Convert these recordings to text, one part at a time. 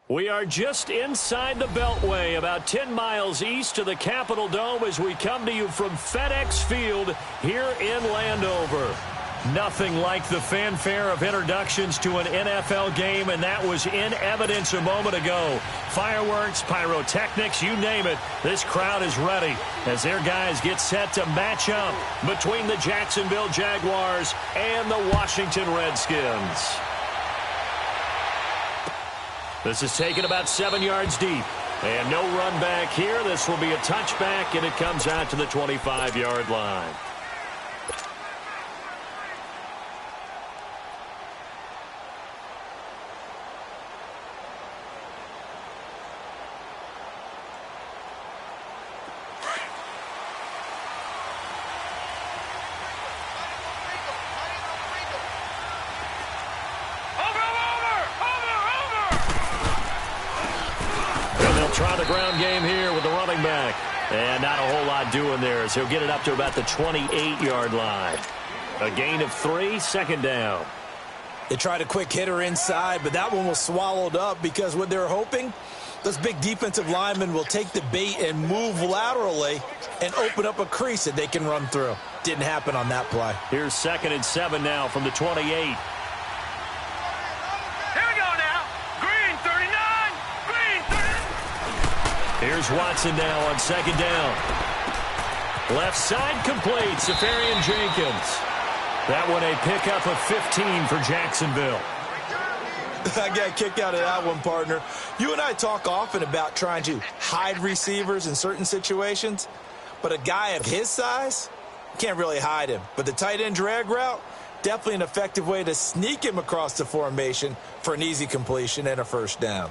We are just inside the Beltway, about 10 miles east of the Capitol Dome as we come to you from FedEx Field here in Landover. Nothing like the fanfare of introductions to an NFL game, and that was in evidence a moment ago. Fireworks, pyrotechnics, you name it, this crowd is ready as their guys get set to match up between the Jacksonville Jaguars and the Washington Redskins. This is taken about 7 yards deep. And no run back here. This will be a touchback, and it comes out to the 25-yard line. Try the ground game here with the running back. And not a whole lot doing there as he'll get it up to about the 28-yard line. A gain of 3, second down. They tried a quick hitter inside, but that one was swallowed up because what they're hoping, those big defensive linemen will take the bait and move laterally and open up a crease that they can run through. Didn't happen on that play. Here's 2nd and 7 now from the 28. Here's Watson now on 2nd down. Left side complete, Safarian Jenkins. That one a pickup of 15 for Jacksonville. I got a kick out of that one, partner. You and I talk often about trying to hide receivers in certain situations, but a guy of his size, can't really hide him. But the tight end drag route, definitely an effective way to sneak him across the formation for an easy completion and a first down.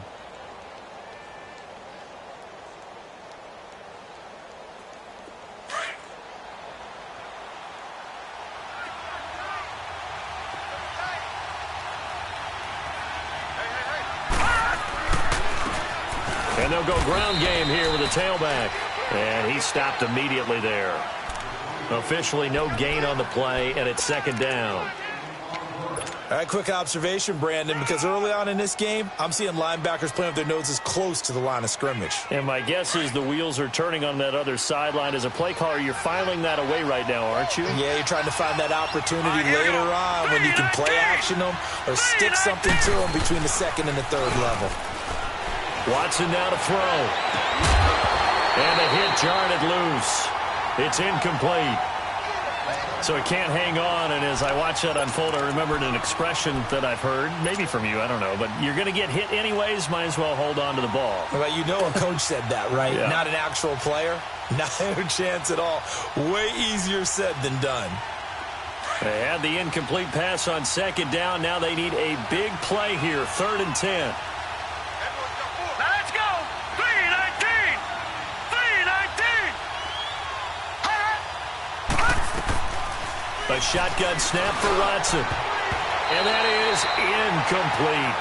And they'll go ground game here with a tailback. And he stopped immediately there. Officially no gain on the play, and it's 2nd down. All right, quick observation, Brandon, because early on in this game, I'm seeing linebackers playing with their noses close to the line of scrimmage. And my guess is the wheels are turning on that other sideline. As a play caller, you're filing that away right now, aren't you? Yeah, you're trying to find that opportunity later on when you can play action them or stick something to them between the 2nd and the 3rd level. Watson now to throw. And a hit jarred it loose. It's incomplete. So it can't hang on, and as I watch that unfold, I remembered an expression that I've heard, maybe from you, I don't know, but you're going to get hit anyways, might as well hold on to the ball. Well, you know a coach said that, right? Yeah. Not an actual player. Not a chance at all. Way easier said than done. They had the incomplete pass on 2nd down. Now they need a big play here, 3rd and 10. A shotgun snap for Watson. And that is incomplete.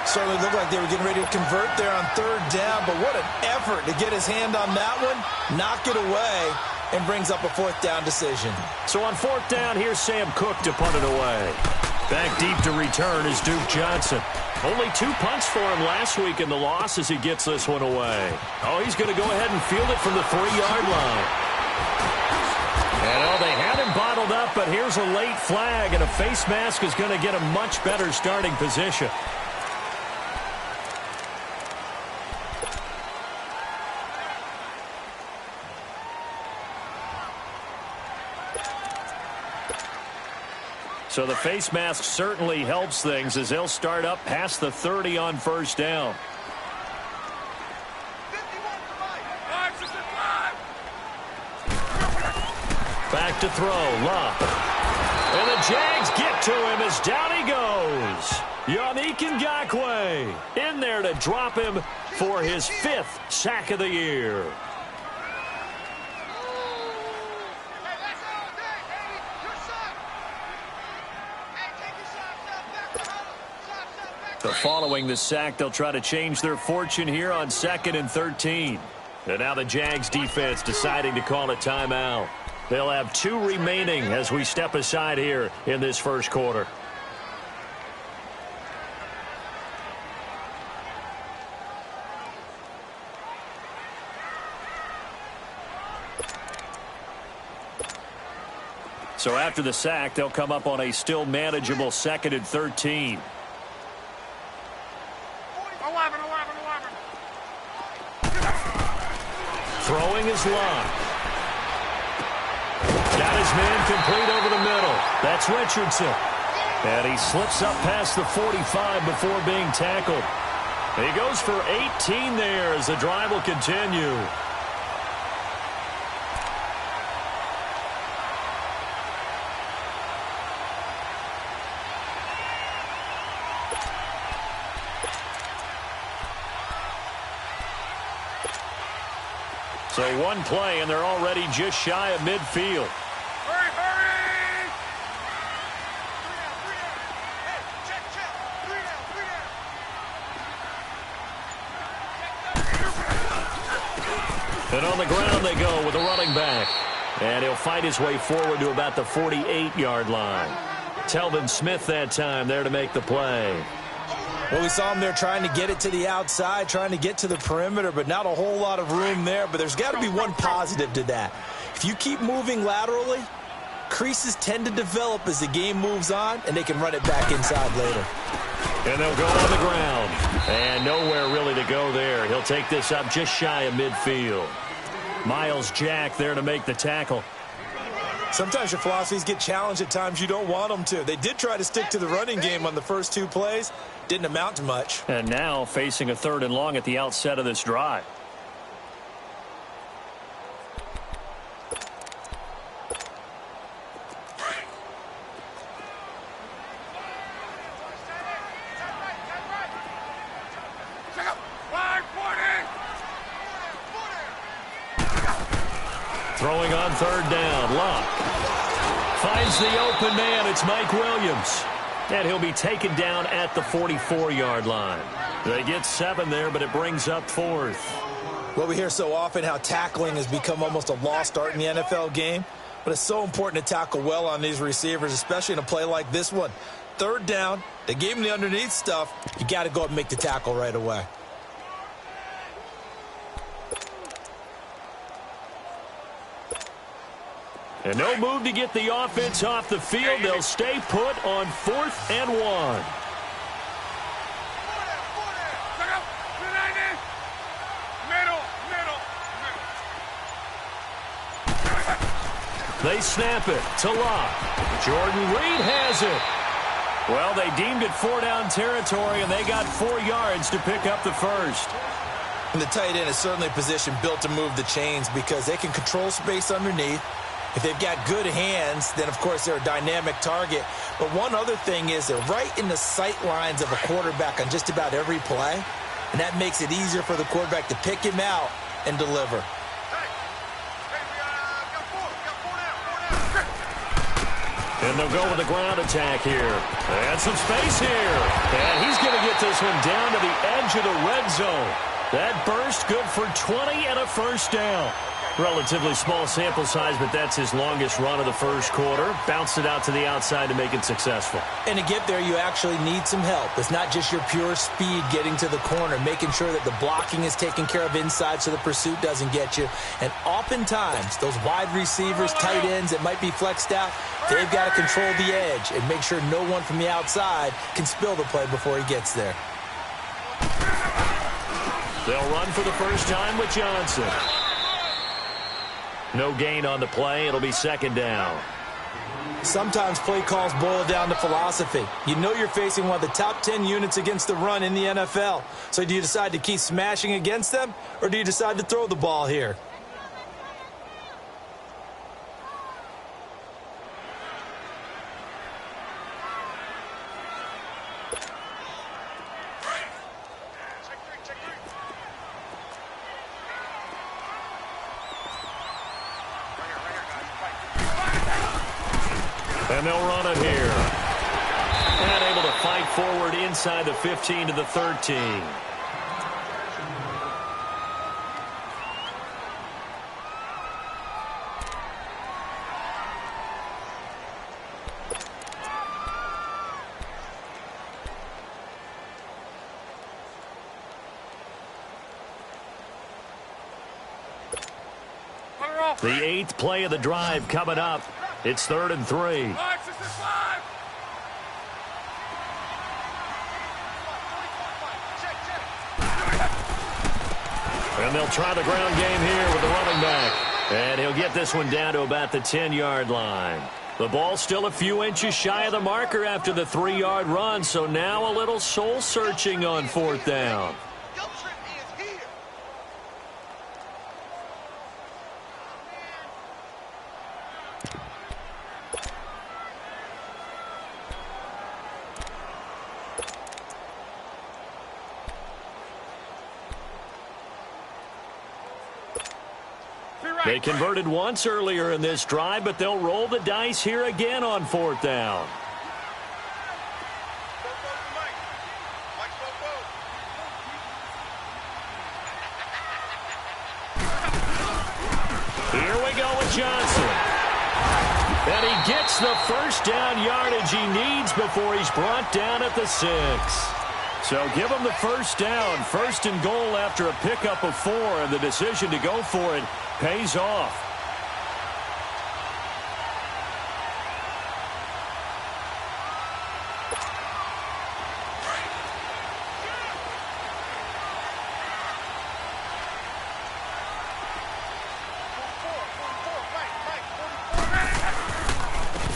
Certainly looked like they were getting ready to convert there on 3rd down, but what an effort to get his hand on that one, knock it away, and brings up a 4th down decision. So on 4th down, here's Sam Cook to punt it away. Back deep to return is Duke Johnson. Only 2 punts for him last week in the loss as he gets this one away. Oh, he's going to go ahead and field it from the 3-yard line. And they had him bottled up, but here's a late flag, and a face mask is going to get a much better starting position. So the face mask certainly helps things as they'll start up past the 30 on 1st down. Back to throw, Love. And the Jags get to him as down he goes. Yannick Ngakoue in there to drop him for his 5th sack of the year. So following the sack, they'll try to change their fortune here on 2nd and 13. And now the Jags defense deciding to call a timeout. They'll have 2 remaining as we step aside here in this first quarter. So after the sack, they'll come up on a still manageable 2nd and 13. 11. Throwing is Locke. Got his man complete over the middle. That's Richardson. And he slips up past the 45 before being tackled. He goes for 18 there as the drive will continue. So one play, and they're already just shy of midfield. Hurry! And on the ground they go with a running back. And he'll fight his way forward to about the 48-yard line. Telvin Smith that time there to make the play. Well, we saw him there trying to get it to the outside, trying to get to the perimeter, but not a whole lot of room there. But there's got to be one positive to that. If you keep moving laterally, creases tend to develop as the game moves on, and they can run it back inside later. And they'll go on the ground. And nowhere really to go there. He'll take this up just shy of midfield. Miles Jack there to make the tackle. Sometimes your philosophies get challenged at times you don't want them to. They did try to stick to the running game on the first 2 plays. Didn't amount to much. And now facing a 3rd and long at the outset of this drive. Throwing on 3rd down. Locke finds the open man. It's Mike Williams. And he'll be taken down at the 44-yard line. They get 7 there, but it brings up 4th. Well, we hear so often how tackling has become almost a lost art in the NFL game. But it's so important to tackle well on these receivers, especially in a play like this one. 3rd down, they gave him the underneath stuff. You got to go up and make the tackle right away. And no move to get the offense off the field. They'll stay put on 4th and 1. They snap it to Locke. Jordan Reed has it. Well, they deemed it 4-down territory, and they got 4 yards to pick up the first. And the tight end is certainly a position built to move the chains because they can control space underneath. If they've got good hands, then, of course, they're a dynamic target. But one other thing is they're right in the sight lines of a quarterback on just about every play. And that makes it easier for the quarterback to pick him out and deliver. And they'll go with the ground attack here. And some space here. And he's going to get this one down to the edge of the red zone. That burst good for 20 and a first down. Relatively small sample size, but that's his longest run of the first quarter. Bounced it out to the outside to make it successful. And to get there, you actually need some help. It's not just your pure speed getting to the corner, making sure that the blocking is taken care of inside so the pursuit doesn't get you. And oftentimes, those wide receivers, tight ends that might be flexed out, they've got to control the edge and make sure no one from the outside can spill the play before he gets there. They'll run for the first time with Johnson. No gain on the play. It'll be 2nd down. Sometimes play calls boil down to philosophy. You know you're facing one of the top 10 units against the run in the NFL. So do you decide to keep smashing against them, or do you decide to throw the ball here? And they'll run it here. And able to fight forward inside the 15 to the 13. The 8th play of the drive coming up. It's 3rd and 3. And they'll try the ground game here with the running back. And he'll get this one down to about the 10-yard line. The ball's still a few inches shy of the marker after the 3-yard run, so now a little soul-searching on 4th down. They converted once earlier in this drive, but they'll roll the dice here again on 4th down. Here we go with Johnson. And he gets the first down yardage he needs before he's brought down at the 6. So give him the first down, 1st and goal after a pickup of 4, and the decision to go for it pays off.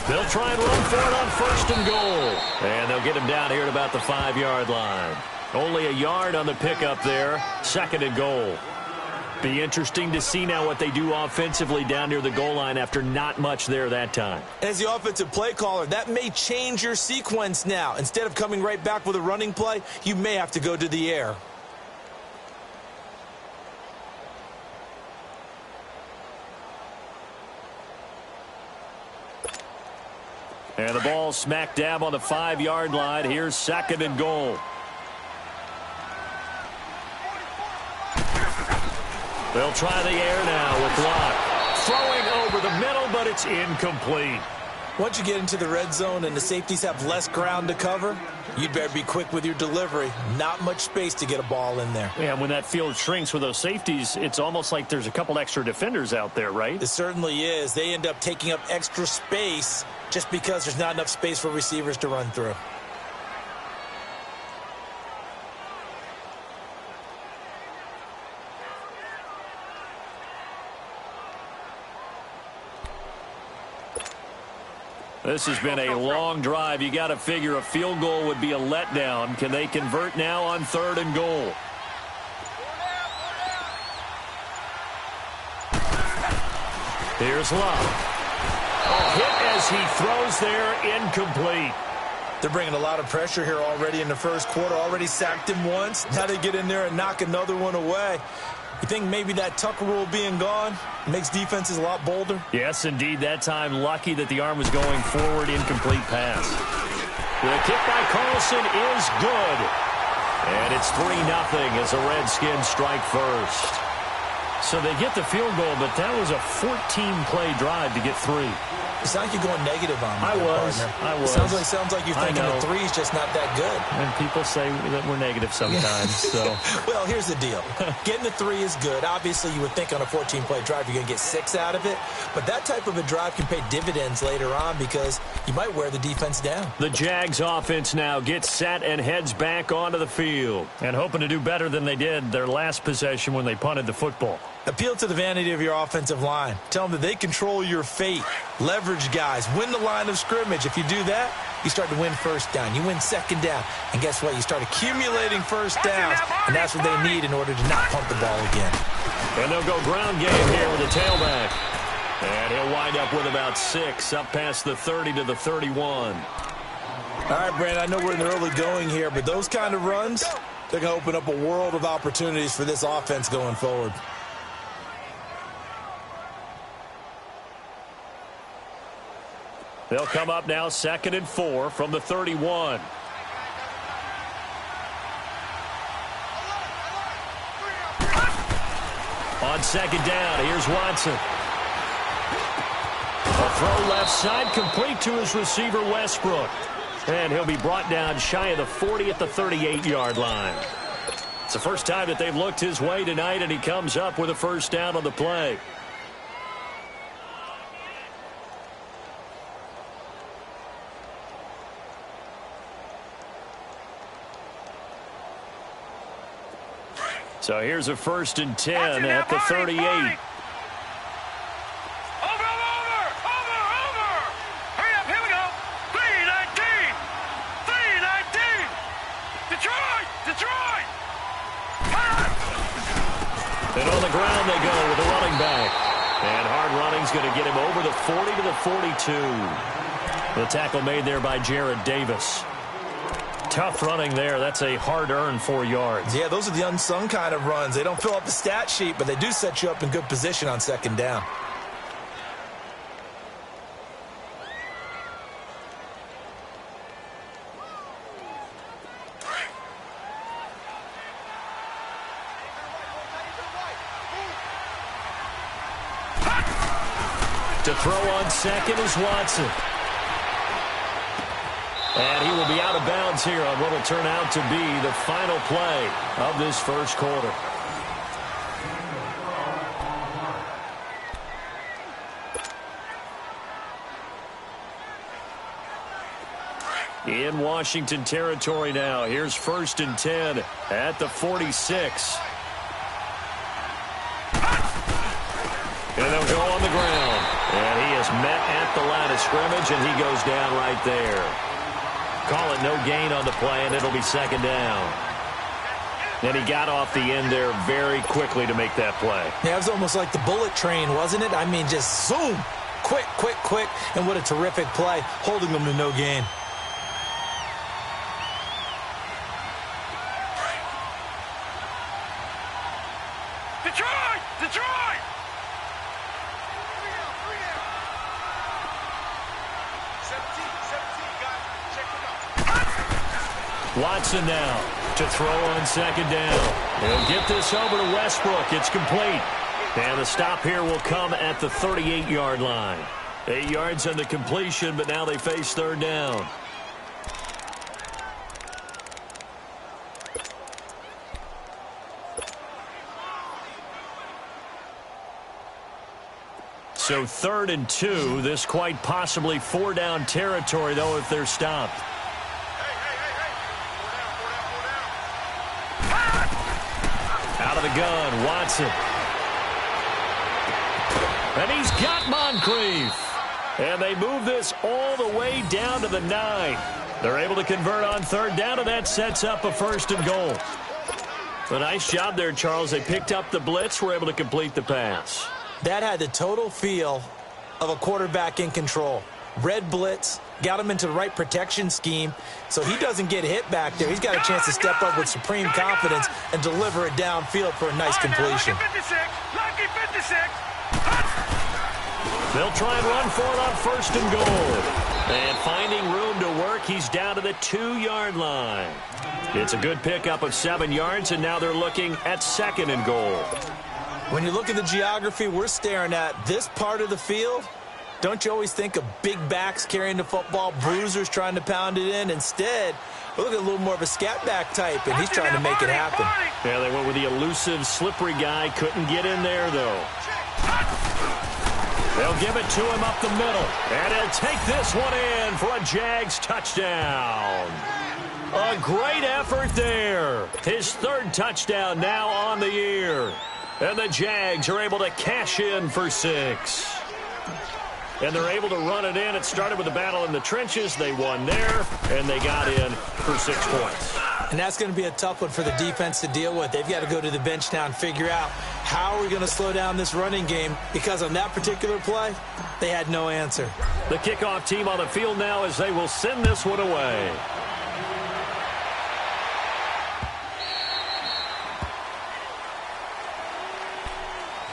They'll try and run for it on 1st and goal. And they'll get him down here at about the 5-yard line. Only a yard on the pickup there, 2nd and goal. Be interesting to see now what they do offensively down near the goal line after not much there that time. As the offensive play caller, that may change your sequence now. Instead of coming right back with a running play, you may have to go to the air. And the ball smack dab on the 5-yard line. Here's 2nd and goal. They'll try the air now with Locke. Throwing over the middle, but it's incomplete. Once you get into the red zone and the safeties have less ground to cover, you'd better be quick with your delivery. Not much space to get a ball in there. Yeah, when that field shrinks with those safeties, it's almost like there's a couple extra defenders out there, right? It certainly is. They end up taking up extra space just because there's not enough space for receivers to run through. This has been a long drive. You got to figure a field goal would be a letdown. Can they convert now on 3rd and goal? Here's Love. Hit as he throws there, incomplete. They're bringing a lot of pressure here already in the first quarter. Already sacked him once. Now they get in there and knock another one away. You think maybe that Tucker rule being gone makes defenses a lot bolder? Yes, indeed. That time, lucky that the arm was going forward, incomplete pass. The kick by Carlson is good. And it's 3-0 as the Redskins strike first. So they get the field goal, but that was a 14-play drive to get 3. It's like you're going negative on me. I was. Sounds like you're thinking the 3's just not that good. And people say that we're negative sometimes. So, well, here's the deal. Getting the 3 is good. Obviously, you would think on a 14-play drive you're going to get 6 out of it. But that type of a drive can pay dividends later on because you might wear the defense down. The Jags offense now gets set and heads back onto the field. And hoping to do better than they did their last possession when they punted the football. Appeal to the vanity of your offensive line. Tell them that they control your fate. Leverage guys. Win the line of scrimmage. If you do that, you start to win 1st down. You win 2nd down. And guess what? You start accumulating 1st downs. And that's what they need in order to not punt the ball again. And they'll go ground game here with a tailback. And he'll wind up with about 6 up past the 30 to the 31. All right, Brandon, I know we're in the early going here, but those kind of runs, they're going to open up a world of opportunities for this offense going forward. They'll come up now 2nd and 4 from the 31. On 2nd down, here's Watson. A throw left side, complete to his receiver, Westbrook. And he'll be brought down shy of the 40 at the 38-yard line. It's the first time that they've looked his way tonight, and he comes up with a 1st down on the play. So here's a 1st and 10 at the 38. Over. Hurry up, here we go. 319. Detroit. And on the ground they go with the running back. And hard running's going to get him over the 40 to the 42. The tackle made there by Jared Davis. Tough running there. That's a hard-earned 4 yards. Yeah, those are the unsung kind of runs. They don't fill up the stat sheet, but they do set you up in good position on 2nd down. To throw on second is Watson. And he will be out of bounds here on what will turn out to be the final play of this first quarter. In Washington territory now. Here's 1st and 10 at the 46. And they'll go on the ground. And he is met at the line of scrimmage, and he goes down right there. Call it no gain on the play, and it'll be 2nd down. And he got off the end there very quickly to make that play. Yeah, it was almost like the bullet train, wasn't it? I mean, just zoom. Quick. And what a terrific play, holding them to no gain. Detroit! Watson now to throw on 2nd down. He'll get this over to Westbrook. It's complete. And the stop here will come at the 38-yard line. 8 yards on the completion, but now they face 3rd down. So 3rd and 2. This quite possibly 4-down territory, though, if they're stopped. Out of the gun, Watson. And he's got Moncrief. And they move this all the way down to the 9. They're able to convert on 3rd down, and that sets up a 1st and goal. A nice job there, Charles. They picked up the blitz, were able to complete the pass. That had the total feel of a quarterback in control. Red blitz, got him into the right protection scheme, so he doesn't get hit back there. He's got a chance to step up with supreme confidence and deliver it downfield for a nice completion. Lucky 56. They'll try and run for it on 1st and goal. And finding room to work, he's down to the 2-yard line. It's a good pickup of 7 yards, and now they're looking at 2nd and goal. When you look at the geography we're staring at, this part of the field, don't you always think of big backs carrying the football, bruisers trying to pound it in? Instead, we look at a little more of a scat back type, and he's trying to make it happen. Yeah, they went with the elusive, slippery guy. Couldn't get in there, though. They'll give it to him up the middle. And he'll take this one in for a Jags touchdown. A great effort there. His 3rd touchdown now on the year. And the Jags are able to cash in for 6. And they're able to run it in. It started with a battle in the trenches. They won there, and they got in for 6 points. And that's going to be a tough one for the defense to deal with. They've got to go to the bench now and figure out how are we going to slow down this running game, because on that particular play, they had no answer. The kickoff team on the field now as they will send this one away.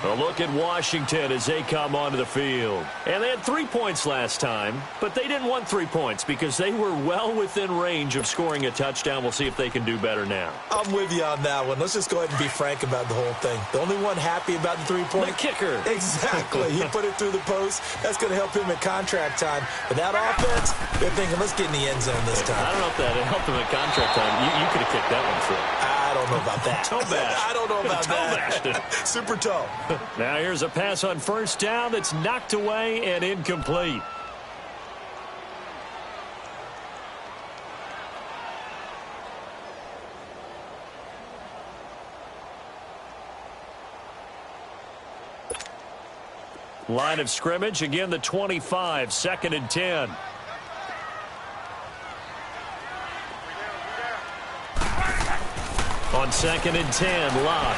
A look at Washington as they come onto the field. And they had 3 points last time, but they didn't want 3 points because they were well within range of scoring a touchdown. We'll see if they can do better now. I'm with you on that one. Let's just go ahead and be frank about the whole thing. The only one happy about the 3-point. The kicker. Exactly. He put it through the post. That's going to help him at contract time. But that offense, they're thinking, let's get in the end zone this time. I don't know if that helped him at contract time. You could have kicked that one through. I don't know about that. Toe bash. I don't know about bashed it. that. Super toe. Now here's a pass on 1st down that's knocked away and incomplete. Line of scrimmage, again the 25, 2nd and 10. On 2nd and 10, Locke.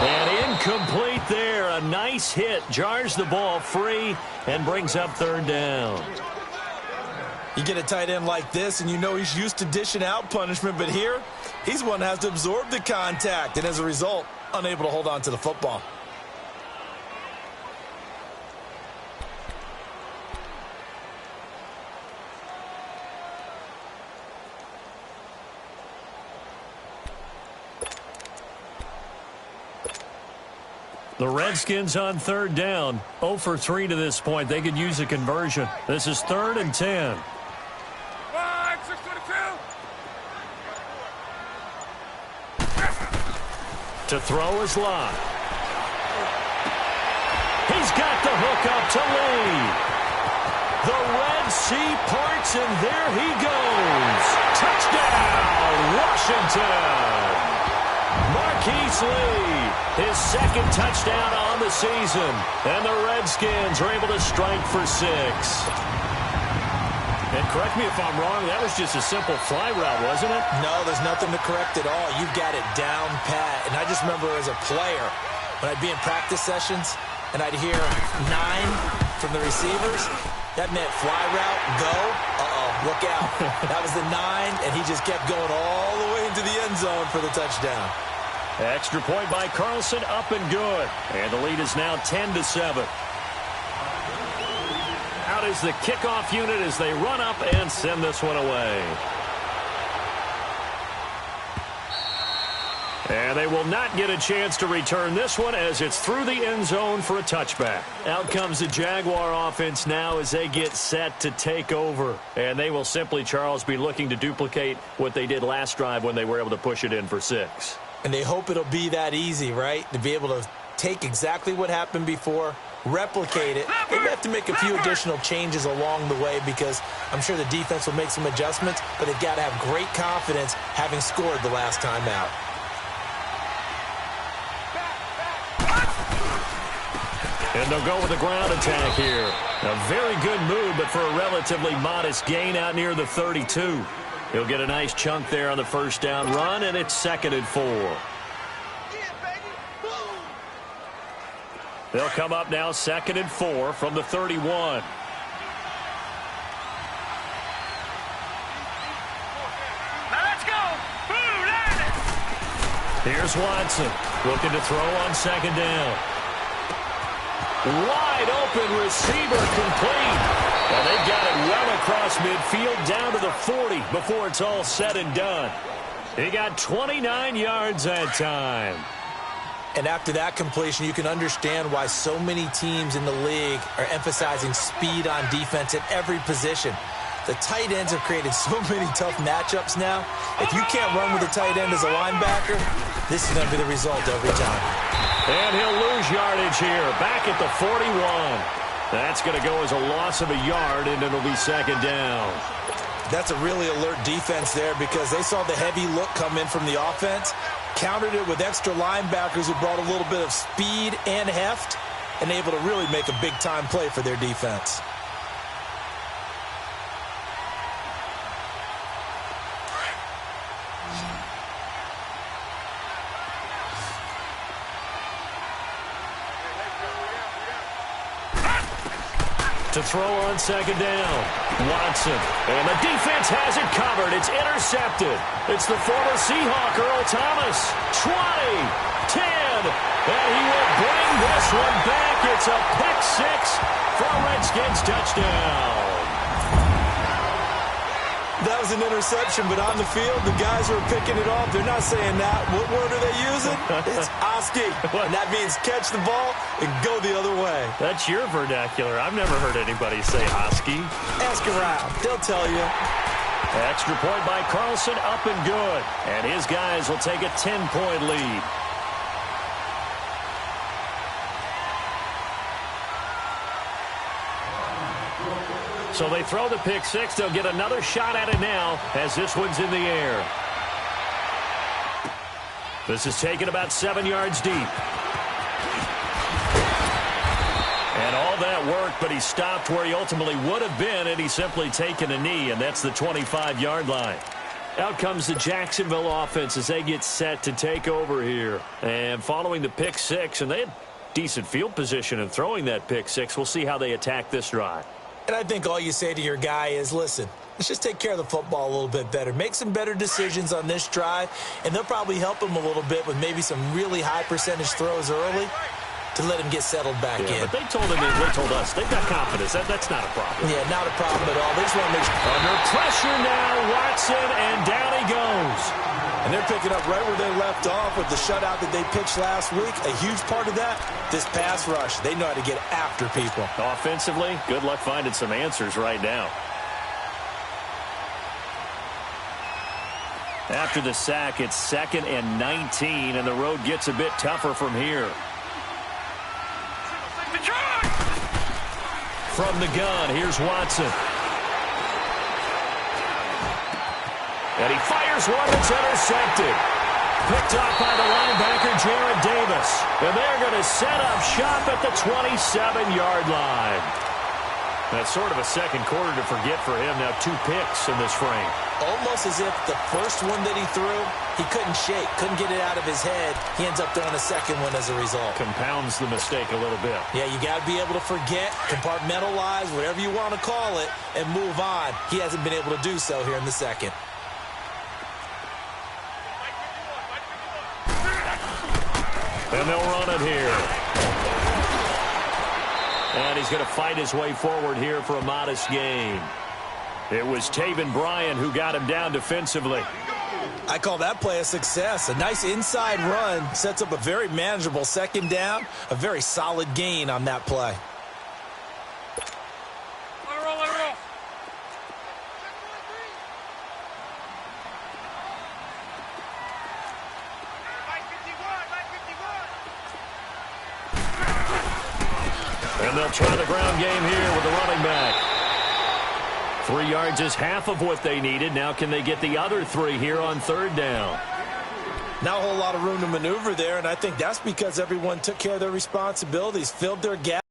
And incomplete there. A nice hit. Jars the ball free and brings up 3rd down. You get a tight end like this, and you know he's used to dishing out punishment, but here, he's one that has to absorb the contact, and as a result, unable to hold on to the football. The Redskins on 3rd down. 0 for 3 to this point. They could use a conversion. This is 3rd and 10. To throw is Locke. He's got the hook up to Lee. The Red Sea parts, and there he goes. Touchdown, Washington. Marquise Lee, his 2nd touchdown on the season. And the Redskins are able to strike for 6. And correct me if I'm wrong, that was just a simple fly route, wasn't it? No, there's nothing to correct at all. You've got it down pat. And I just remember as a player, when I'd be in practice sessions, and I'd hear 9 from the receivers, that meant fly route, go, look out. That was the 9, and he just kept going all the way into the end zone for the touchdown. Extra point by Carlson, up and good. And the lead is now 10-7. Out is the kickoff unit as they run up and send this one away. And they will not get a chance to return this one as it's through the end zone for a touchback. Out comes the Jaguar offense now as they get set to take over. And they will simply, Charles, be looking to duplicate what they did last drive when they were able to push it in for 6. And they hope it'll be that easy, right? To be able to take exactly what happened before, replicate it. They have to make a few additional changes along the way because I'm sure the defense will make some adjustments, but they've got to have great confidence having scored the last time out. And they'll go with a ground attack here. A very good move, but for a relatively modest gain out near the 32. He'll get a nice chunk there on the 1st down run, and it's 2nd and 4. They'll come up now 2nd and 4 from the 31. Now let's go. Here's Watson looking to throw on 2nd down. Wide open receiver complete. And they got it well across midfield down to the 40 before it's all said and done. He got 29 yards that time. And after that completion, you can understand why so many teams in the league are emphasizing speed on defense at every position. The tight ends have created so many tough matchups now. If you can't run with a tight end as a linebacker, this is going to be the result every time. And he'll lose yardage here, back at the 41. That's going to go as a loss of a yard, and it'll be 2nd down. That's a really alert defense there because they saw the heavy look come in from the offense, countered it with extra linebackers who brought a little bit of speed and heft, and able to really make a big-time play for their defense. To throw on 2nd down. Watson. And the defense has it covered. It's intercepted. It's the former Seahawk, Earl Thomas. 20, 10, and he will bring this one back. It's a pick 6 for a Redskins touchdown. That was an interception, but on the field, the guys who are picking it off, they're not saying that. What word are they using? It's Oski. And that means catch the ball and go the other way. That's your vernacular. I've never heard anybody say Oski. Ask around. They'll tell you. Extra point by Carlson, up and good. And his guys will take a 10-point lead. So they throw the pick 6. They'll get another shot at it now as this one's in the air. This is taken about 7 yards deep. work, but he stopped where he ultimately would have been, and he's simply taken a knee, and that's the 25-yard line. Out comes the Jacksonville offense as they get set to take over here. And following the pick six, and they had decent field position in throwing that pick six. We'll see how they attack this drive. And I think all you say to your guy is, listen, let's just take care of the football a little bit better. Make some better decisions on this drive, and they'll probably help him a little bit with maybe some really high percentage throws early to let him get settled back in. But they told us they've got confidence. That's not a problem. Yeah, not a problem at all. They just want to make sure. Under pressure now, Watson, and down he goes. And they're picking up right where they left off with the shutout that they pitched last week. A huge part of that, this pass rush. They know how to get after people. Offensively, good luck finding some answers right now. After the sack, it's 2nd and 19, and the road gets a bit tougher from here. From the gun, here's Watson. And he fires one that's intercepted. Picked off by the linebacker, Jarrad Davis. And they're going to set up shop at the 27-yard line. That's sort of a second quarter to forget for him. Now 2 picks in this frame. Almost as if the first one that he threw, he couldn't shake, couldn't get it out of his head. He ends up throwing a second one as a result. Compounds the mistake a little bit. Yeah, you got to be able to forget, compartmentalize, whatever you want to call it, and move on. He hasn't been able to do so here in the second. And they'll run it here. And he's going to fight his way forward here for a modest gain. It was Taven Bryan who got him down defensively. I call that play a success. A nice inside run sets up a very manageable second down. A very solid gain on that play. Let it roll, let it roll. And they'll try the ground game here with the running back. 3 yards is half of what they needed. Now can they get the other 3 here on 3rd down? Not a whole lot of room to maneuver there, and I think that's because everyone took care of their responsibilities, filled their gap.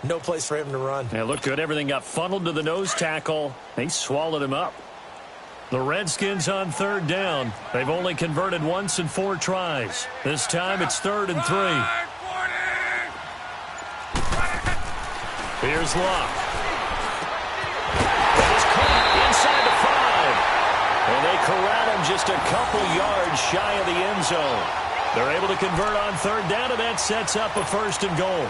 No place for him to run. Yeah, looked good. Everything got funneled to the nose tackle. They swallowed him up. The Redskins on 3rd down. They've only converted once in 4 tries. This time it's 3rd and 3. Here's Luck. Inside the 5. And they corral him just a couple yards shy of the end zone. They're able to convert on 3rd down, and that sets up a 1st and goal.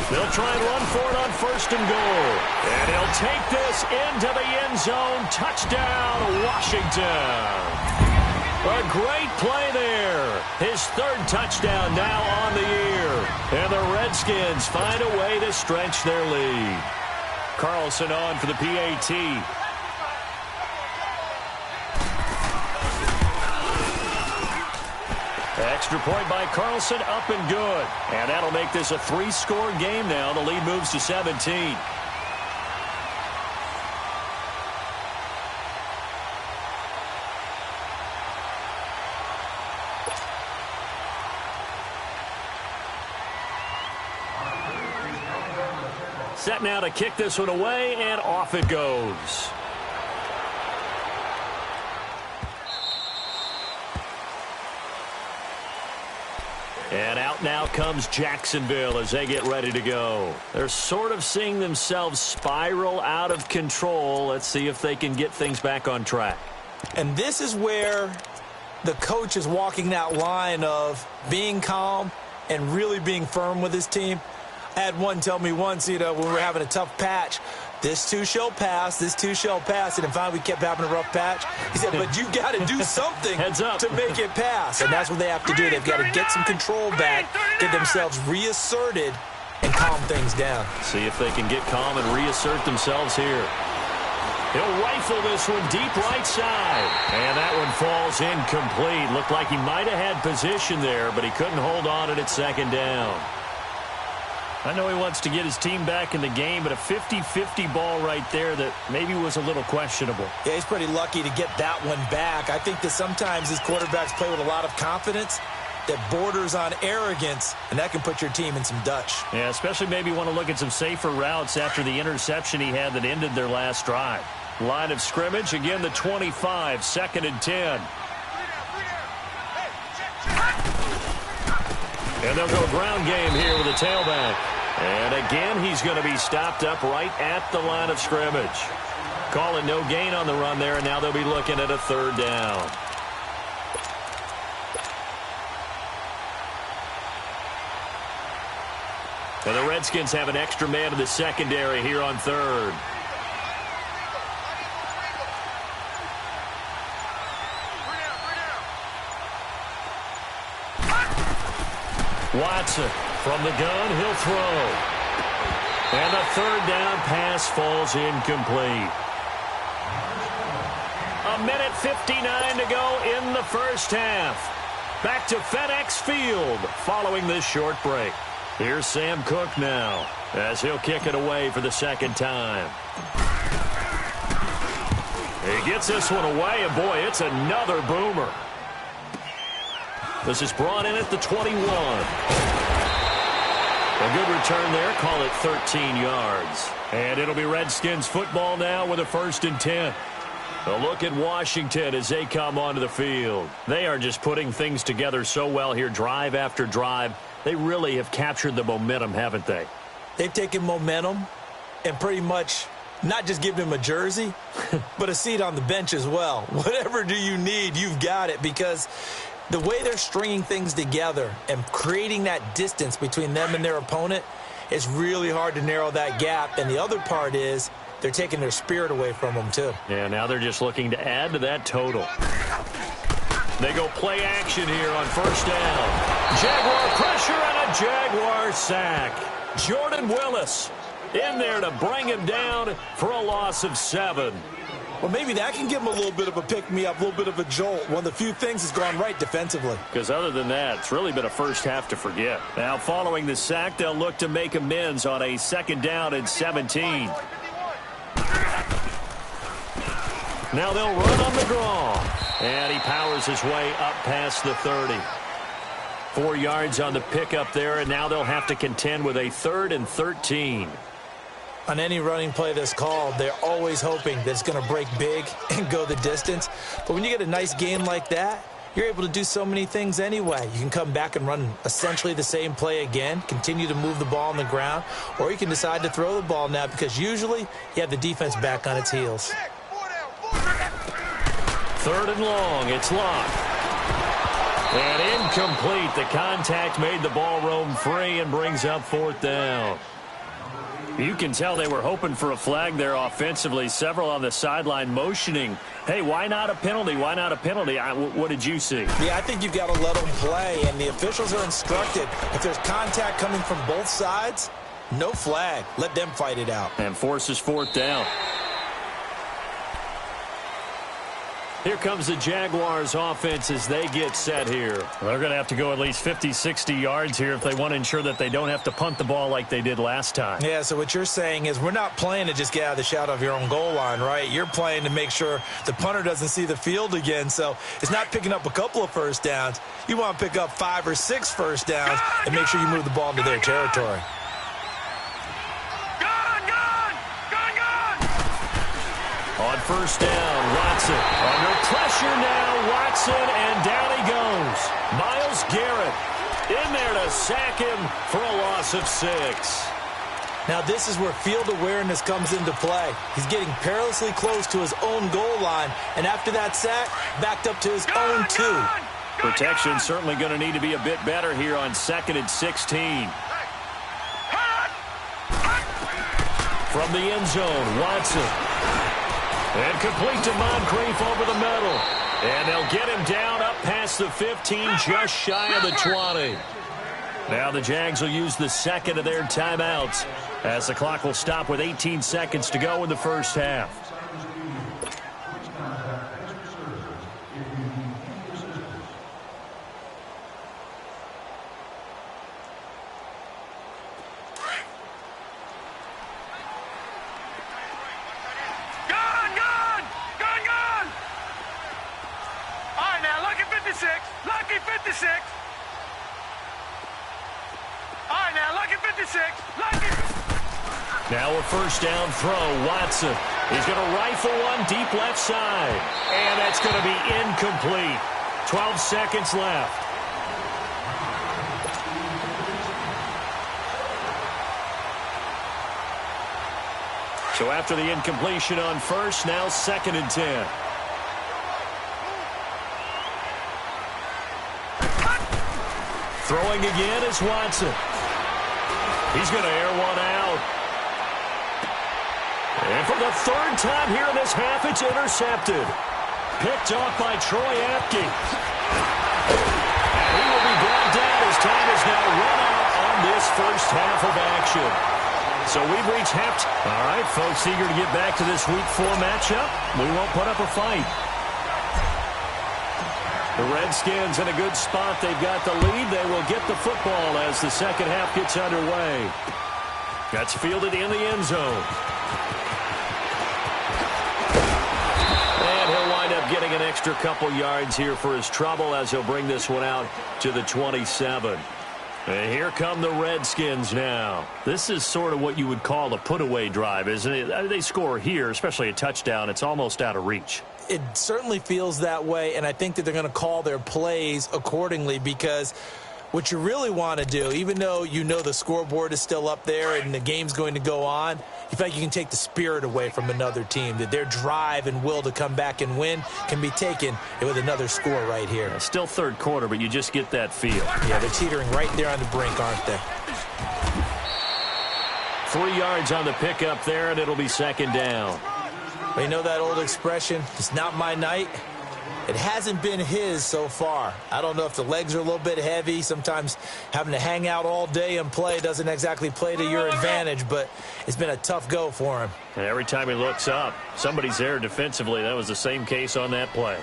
They'll try and run for it on 1st and goal. And he'll take this into the end zone. Touchdown, Washington. A great play there. His 3rd touchdown now on the year. And the Redskins find a way to stretch their lead. Carlson on for the PAT. Extra point by Carlson, up and good. And that'll make this a 3-score game now. The lead moves to 17. Set now to kick this one away, and off it goes. And out now comes Jacksonville as they get ready to go. They're sort of seeing themselves spiral out of control. Let's see if they can get things back on track. And this is where the coach is walking that line of being calm and really being firm with his team. I had one tell me once, when we were having a tough patch, this too shall pass, this too shall pass. And finally we kept having a rough patch. He said, but you got to do something Heads up. to make it pass. And that's what they have to do. They've got to get some control back, get themselves reasserted, and calm things down. See if they can get calm and reassert themselves here. He'll rifle this one deep right side. And that one falls incomplete. Looked like he might have had position there, but he couldn't hold on at second down. I know he wants to get his team back in the game, but a 50-50 ball right there that maybe was a little questionable. Yeah, he's pretty lucky to get that one back. I think that sometimes these quarterbacks play with a lot of confidence that borders on arrogance, and that can put your team in some Dutch. Yeah, especially maybe want to look at some safer routes after the interception he had that ended their last drive. Line of scrimmage, again the 25, 2nd and 10. And they'll go ground game here with a tailback. And again, he's going to be stopped up right at the line of scrimmage. Calling no gain on the run there, and now they'll be looking at a 3rd down. And the Redskins have an extra man in the secondary here on 3rd. Watson from the gun, he'll throw. And the 3rd down pass falls incomplete. 1:59 to go in the first half. Back to FedEx Field following this short break. Here's Sam Cook now as he'll kick it away for the 2nd time. He gets this one away, and boy, it's another boomer. This is brought in at the 21. A good return there. Call it 13 yards. And it'll be Redskins football now with a 1st and 10. A look at Washington as they come onto the field. They are just putting things together so well here, drive after drive. They really have captured the momentum, haven't they? They've taken momentum and pretty much not just given him a jersey, but a seat on the bench as well. Whatever do you need, you've got it, because the way they're stringing things together and creating that distance between them and their opponent is really hard to narrow that gap. And the other part is they're taking their spirit away from them, too. Yeah, now they're just looking to add to that total. They go play action here on 1st down. Jaguar pressure and a Jaguar sack. Jordan Willis in there to bring him down for a loss of 7. Well, maybe that can give him a little bit of a pick-me-up, a little bit of a jolt. One of the few things has gone right defensively. Because other than that, it's really been a first half to forget. Now, following the sack, they'll look to make amends on a 2nd down and 17. Now they'll run on the draw. And he powers his way up past the 30. 4 yards on the pickup there, and now they'll have to contend with a 3rd and 13. On any running play that's called, they're always hoping that it's going to break big and go the distance. But when you get a nice gain like that, you're able to do so many things anyway. You can come back and run essentially the same play again, continue to move the ball on the ground, or you can decide to throw the ball now because usually you have the defense back on its heels. 3rd and long, it's locked. And incomplete. The contact made the ball roam free and brings up 4th down. You can tell they were hoping for a flag there offensively. Several on the sideline motioning. Hey, why not a penalty? Why not a penalty? What did you see? Yeah, I think you've got to let them play, and the officials are instructed. If there's contact coming from both sides, no flag. Let them fight it out. And forces 4th down. Here comes the Jaguars offense as they get set here. They're going to have to go at least 50, 60 yards here if they want to ensure that they don't have to punt the ball like they did last time. Yeah, so what you're saying is we're not playing to just get out of the shadow of your own goal line, right? You're playing to make sure the punter doesn't see the field again. So it's not picking up a couple of 1st downs. You want to pick up 5 or 6 1st downs and make sure you move the ball into their territory. On 1st down, Watson under pressure now. Watson, and down he goes. Myles Garrett in there to sack him for a loss of 6. Now this is where field awareness comes into play. He's getting perilously close to his own goal line, and after that sack, backed up to his own 2. Protection certainly going to need to be a bit better here on 2nd and 16. From the end zone, Watson. And complete to Moncrief over the middle. And they'll get him down up past the 15, just shy of the 20. Now the Jags will use the second of their timeouts as the clock will stop with 18 seconds to go in the first half. Lucky 56. All right, now, lucky 56. Lucky. Now a first down throw. Watson. He's going to rifle one deep left side. And that's going to be incomplete. 12 seconds left. So after the incompletion on first, now 2nd and 10. Throwing again is Watson. He's going to air one out. And for the 3rd time here in this half, it's intercepted. Picked off by Troy Apke. And he will be brought down as time is now run out on this first half of action. So we've reached half. All right, folks, eager to get back to this Week 4 matchup. We won't put up a fight. The Redskins in a good spot. They've got the lead. They will get the football as the second half gets underway. That's fielded in the end zone. And he'll wind up getting an extra couple yards here for his trouble as he'll bring this one out to the 27. And here come the Redskins now. This is sort of what you would call a put-away drive, isn't it? They score here, especially a touchdown. It's almost out of reach. It certainly feels that way, and I think that they're going to call their plays accordingly because what you really want to do, even though you know the scoreboard is still up there and the game's going to go on, you feel like you can take the spirit away from another team, that their drive and will to come back and win can be taken with another score right here. Yeah, still 3rd quarter, but you just get that feel. Yeah, they're teetering right there on the brink, aren't they? 3 yards on the pickup there, and it'll be 2nd down. Well, you know that old expression, it's not my night? It hasn't been his so far. I don't know if the legs are a little bit heavy. Sometimes having to hang out all day and play doesn't exactly play to your advantage, but it's been a tough go for him. And every time he looks up, somebody's there defensively. That was the same case on that play.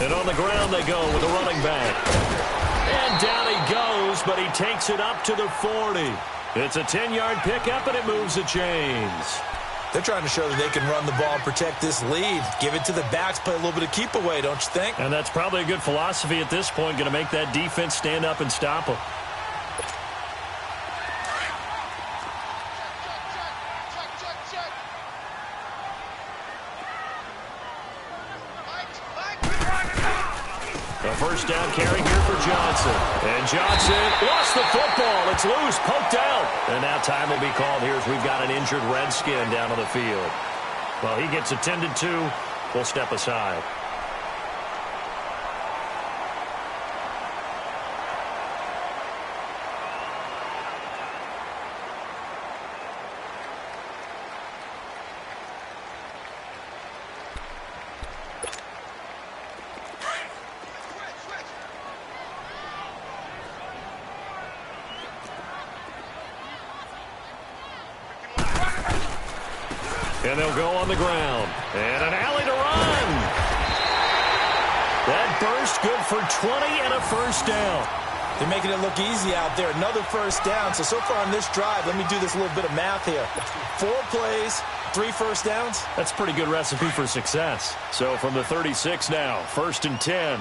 And on the ground they go with the running back. And down he goes, but he takes it up to the 40. It's a 10-yard pickup, and it moves the chains. They're trying to show that they can run the ball and protect this lead. Give it to the backs, play a little bit of keep away, don't you think? And that's probably a good philosophy at this point, going to make that defense stand up and stop them. A first down carry here for Johnson. And Johnson lost the football. It's loose, poked out. And now time will be called here as we've got an injured Redskin down on the field. Well, he gets attended to. We'll step aside. And they'll go on the ground. And an alley to run. That burst good for 20 and a first down. They're making it look easy out there. Another first down. So far on this drive, let me do this little bit of math here. 4 plays, 3 first downs. That's a pretty good recipe for success. So from the 36 now, 1st and 10.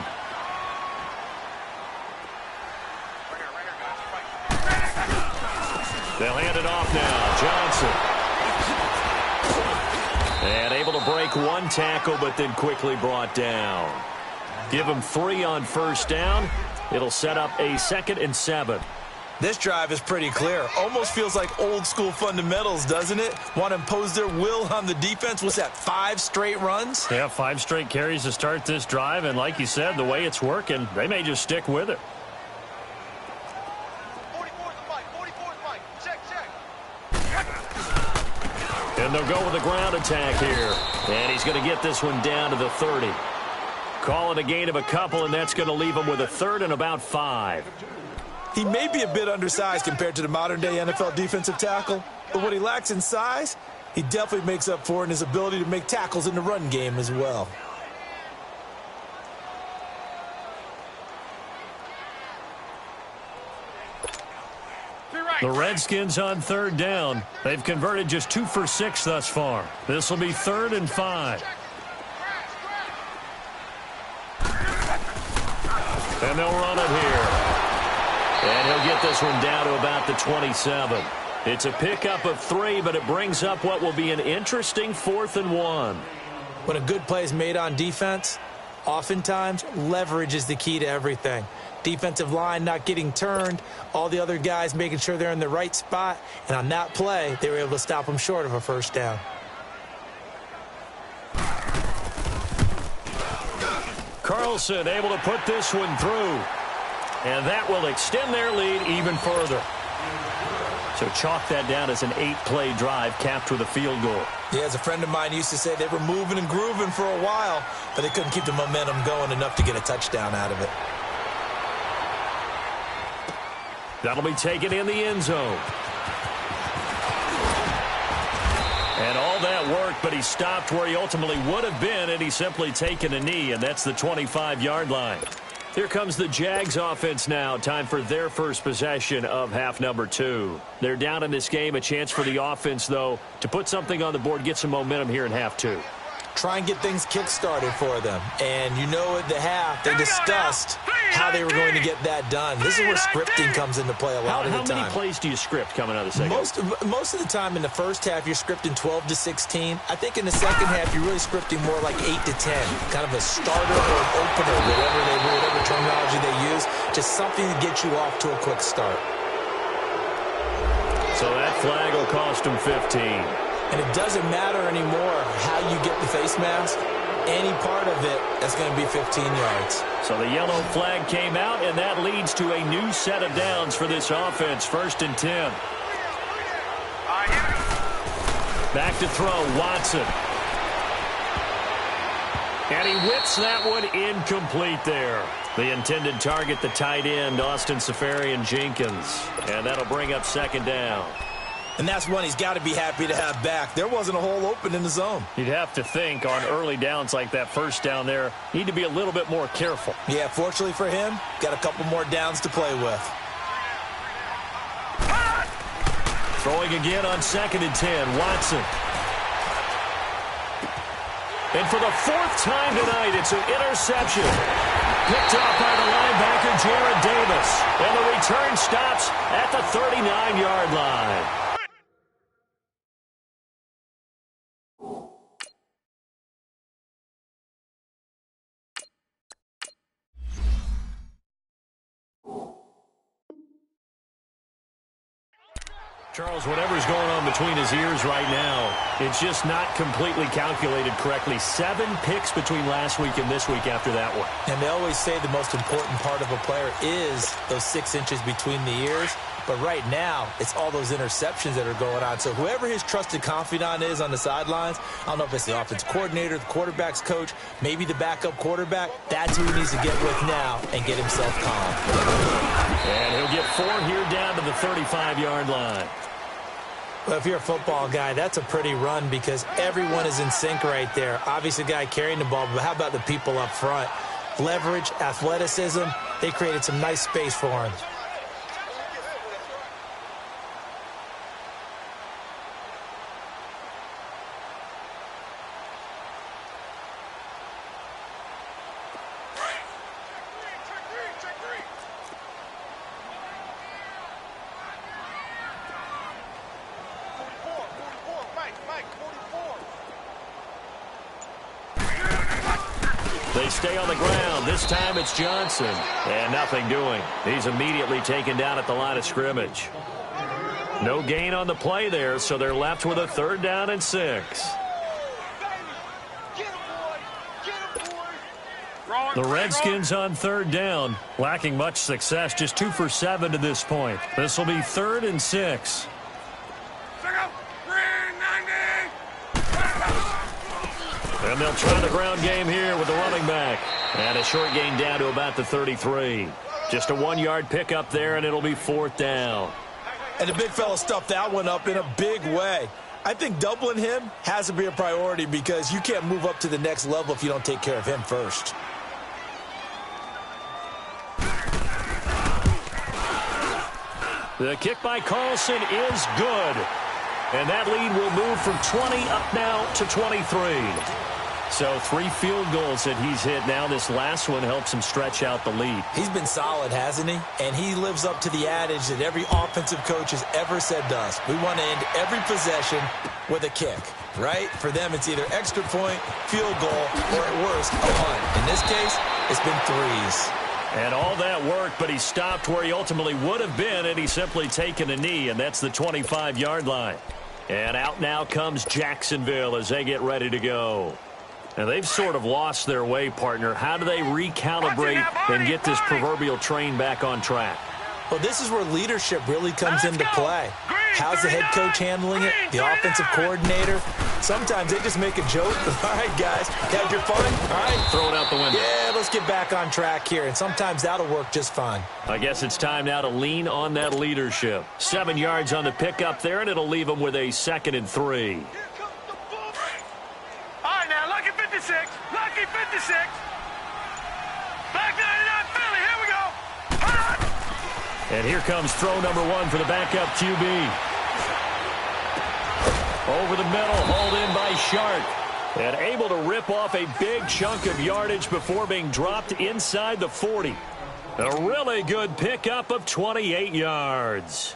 They'll hand it off now. Johnson. And able to break 1 tackle, but then quickly brought down. Give him 3 on first down. It'll set up a 2nd and 7. This drive is pretty clear. Almost feels like old school fundamentals, doesn't it? Want to impose their will on the defense. What's that, 5 straight runs? Yeah, 5 straight carries to start this drive. And like you said, the way it's working, they may just stick with it. And they'll go with a ground attack here. And he's going to get this one down to the 30. Call it a gain of a couple, and that's going to leave him with a third and about 5. He may be a bit undersized compared to the modern-day NFL defensive tackle, but what he lacks in size, he definitely makes up for in his ability to make tackles in the run game as well. The Redskins on third down. They've converted just 2 for 6 thus far. This will be 3rd and 5. And they'll run it here. And he'll get this one down to about the 27. It's a pickup of 3, but it brings up what will be an interesting 4th and 1. When a good play is made on defense, oftentimes leverage is the key to everything. Defensive line not getting turned, all the other guys making sure they're in the right spot, and on that play, they were able to stop them short of a first down. Carlson able to put this one through, and that will extend their lead even further. So chalk that down as an 8-play drive capped with a field goal. Yeah, as a friend of mine used to say, they were moving and grooving for a while, but they couldn't keep the momentum going enough to get a touchdown out of it. That'll be taken in the end zone. And all that worked, but he stopped where he ultimately would have been, and he's simply taken a knee, and that's the 25-yard line. Here comes the Jags offense now. Time for their first possession of half number 2. They're down in this game. A chance for the offense, though, to put something on the board, get some momentum here in half 2. Try and get things kick-started for them. And you know at the half, they discussed how they were going to get that done. This is where scripting comes into play a lot of the time. How many plays do you script coming out of the second? Most of the time in the first half, you're scripting 12 to 16. I think in the second half, you're really scripting more like 8 to 10. Kind of a starter or an opener, whatever terminology they use. Just something to get you off to a quick start. So that flag will cost them 15. And it doesn't matter anymore how you get the face mask. Any part of it, that's going to be 15 yards. So the yellow flag came out, and that leads to a new set of downs for this offense. 1st and 10. Back to throw, Watson. And he whips that one incomplete there. The intended target, the tight end, Austin Seferian-Jenkins. And that'll bring up 2nd down. And that's one he's got to be happy to have back. There wasn't a hole open in the zone. You'd have to think on early downs like that first down there, need to be a little bit more careful. Yeah, fortunately for him, got a couple more downs to play with. Throwing again on 2nd and 10, Watson. And for the 4th time tonight, it's an interception. Picked off by the linebacker, Jared Davis. And the return stops at the 39-yard line. Charles, whatever's going on between his ears right now, it's just not completely calculated correctly. 7 picks between last week and this week after that one. And they always say the most important part of a player is those 6 inches between the ears. But right now, it's all those interceptions that are going on. So whoever his trusted confidant is on the sidelines, I don't know if it's the offense coordinator, the quarterback's coach, maybe the backup quarterback, that's who he needs to get with now and get himself calm. And he'll get 4 here down to the 35-yard line. Well, if you're a football guy, that's a pretty run because everyone is in sync right there. Obviously, the guy carrying the ball, but how about the people up front? Leverage, athleticism, they created some nice space for him. They stay on the ground. This time it's Johnson. And nothing doing. He's immediately taken down at the line of scrimmage. No gain on the play there, so they're left with a 3rd down and 6. The Redskins on 3rd down, lacking much success, just 2 for 7 to this point. This will be 3rd and 6. And they'll try the ground game here with the running back. And a short gain down to about the 33. Just a 1-yard pickup there, and it'll be 4th down. And the big fella stuffed that one up in a big way. I think doubling him has to be a priority because you can't move up to the next level if you don't take care of him first. The kick by Carlson is good. And that lead will move from 20 up now to 23. So 3 field goals that he's hit now. This last one helps him stretch out the lead. He's been solid, hasn't he? And he lives up to the adage that every offensive coach has ever said to us. We want to end every possession with a kick, right? For them, it's either extra point, field goal, or at worst, a punt. In this case, it's been 3s. And all that work, but he stopped where he ultimately would have been, and he's simply taken a knee, and that's the 25-yard line. And out now comes Jacksonville as they get ready to go. And they've sort of lost their way, partner. How do they recalibrate and get this proverbial train back on track? Well, this is where leadership really comes into play. How's the head coach handling it? The offensive coordinator? Sometimes they just make a joke. All right, guys, had your fun? All right. Throw it out the window. Yeah, let's get back on track here. And sometimes that'll work just fine. I guess it's time now to lean on that leadership. 7 yards on the pickup there, and it'll leave them with a 2nd and 3. All right, now, lucky 56. Lucky 56. Back 99 Philly. Here we go. And here comes throw number 1 for the backup QB. Over the middle, hauled in by Shark. And able to rip off a big chunk of yardage before being dropped inside the 40. A really good pickup of 28 yards.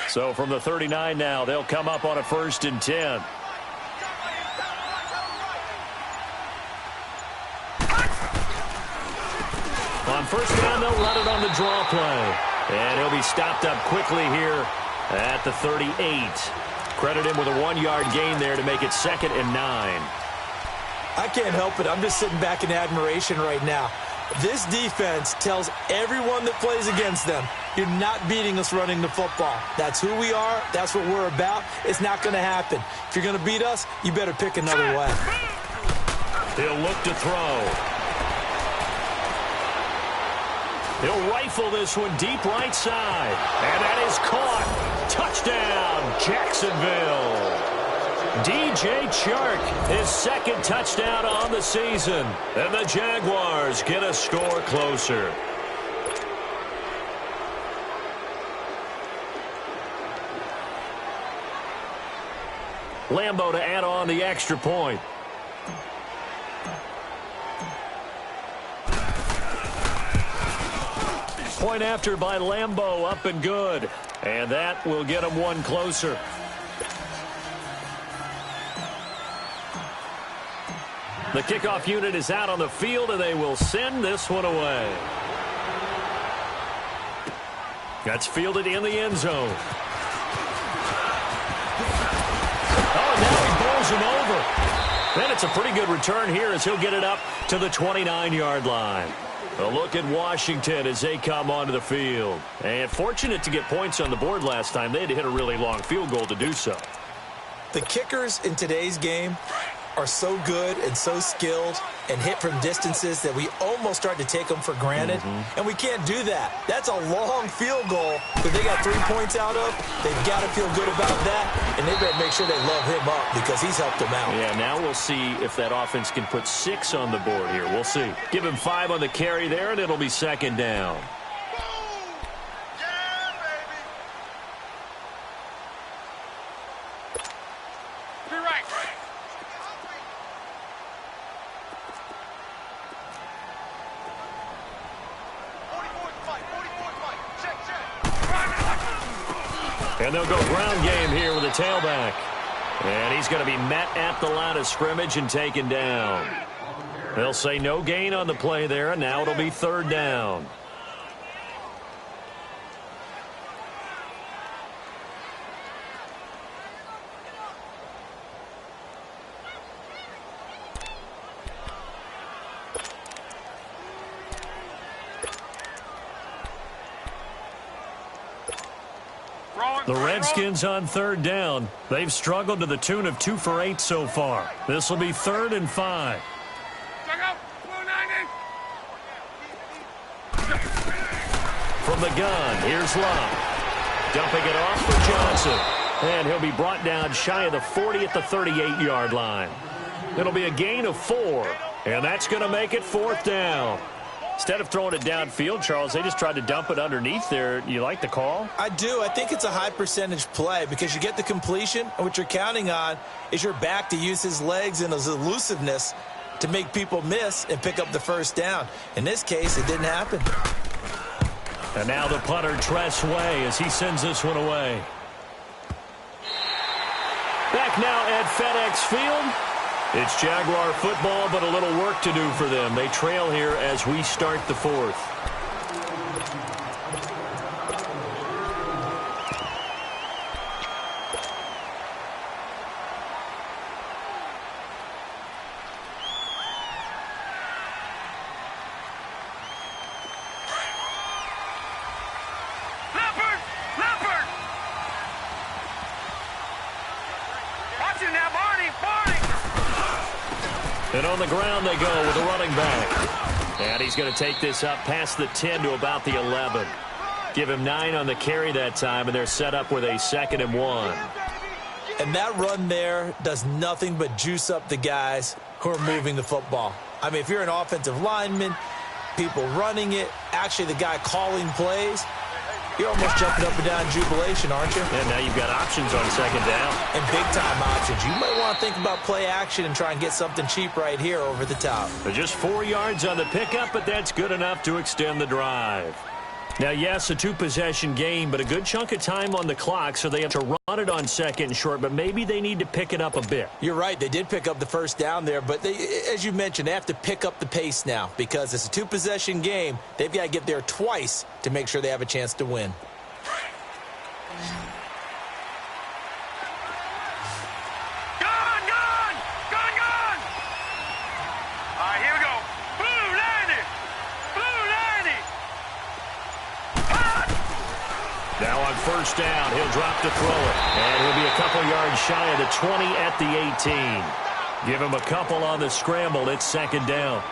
So from the 39 now, they'll come up on a 1st and 10. On 1st down, they'll run it on the draw play. And he'll be stopped up quickly here at the 38. Credit him with a 1-yard gain there to make it 2nd and 9. I can't help it. I'm just sitting back in admiration right now. This defense tells everyone that plays against them, you're not beating us running the football. That's who we are. That's what we're about. It's not going to happen. If you're going to beat us, you better pick another way. He'll look to throw. He'll rifle this one deep right side. And that is caught. Touchdown, Jacksonville. DJ Chark, his 2nd touchdown on the season. And the Jaguars get a score closer. Lambo to add on the extra point. Point after by Lambo, up and good. And that will get him 1 closer. The kickoff unit is out on the field, and they will send this one away. That's fielded in the end zone. Oh, now he bowls him over. Then it's a pretty good return here as he'll get it up to the 29-yard line. A look at Washington as they come onto the field. And fortunate to get points on the board last time. They had to hit a really long field goal to do so. The kickers in today's game are so good and so skilled and hit from distances that we almost start to take them for granted. And we can't do that. That's a long field goal that they got 3 points out of. They've got to feel good about that, and they better make sure they love him up because he's helped them out. Yeah, now we'll see if that offense can put 6 on the board here. We'll see. Give him 5 on the carry there, and it'll be 2nd down. And they'll go ground game here with a tailback. And he's going to be met at the line of scrimmage and taken down. They'll say no gain on the play there, and now it'll be 3rd down. Throwing. The Redskins on third down. They've struggled to the tune of 2 for 8 so far. This will be 3rd and 5. From the gun, here's Love. Dumping it off for Johnson. And he'll be brought down shy of the 40 at the 38-yard line. It'll be a gain of 4. And that's going to make it 4th down. Instead of throwing it downfield, Charles, they just tried to dump it underneath there. You like the call? I do. I think it's a high percentage play because you get the completion, and what you're counting on is your back to use his legs and his elusiveness to make people miss and pick up the first down. In this case, it didn't happen. And now the punter, Tress Way, as he sends this one away. Back now at FedEx Field. It's Jaguar football, but a little work to do for them. They trail here as we start the 4th. Leopard! Watch it now, Barney! And on the ground they go with the running back. And he's going to take this up past the 10 to about the 11. Give him 9 on the carry that time, and they're set up with a 2nd and 1. And that run there does nothing but juice up the guys who are moving the football. I mean, if you're an offensive lineman, people running it, actually the guy calling plays, you're almost jumping up and down in jubilation, aren't you? And now you've got options on 2nd down. And big-time options. You might want to think about play action and try and get something cheap right here over the top. Just 4 yards on the pickup, but that's good enough to extend the drive. Now, yes, a 2-possession game, but a good chunk of time on the clock, so they have to run it on 2nd and short, but maybe they need to pick it up a bit. You're right. They did pick up the first down there, but they, as you mentioned, they have to pick up the pace now because it's a 2-possession game. They've got to get there twice to make sure they have a chance to win. Now on first down, he'll drop to throw it. And he'll be a couple yards shy of the 20 at the 18. Give him a couple on the scramble. It's 2nd down.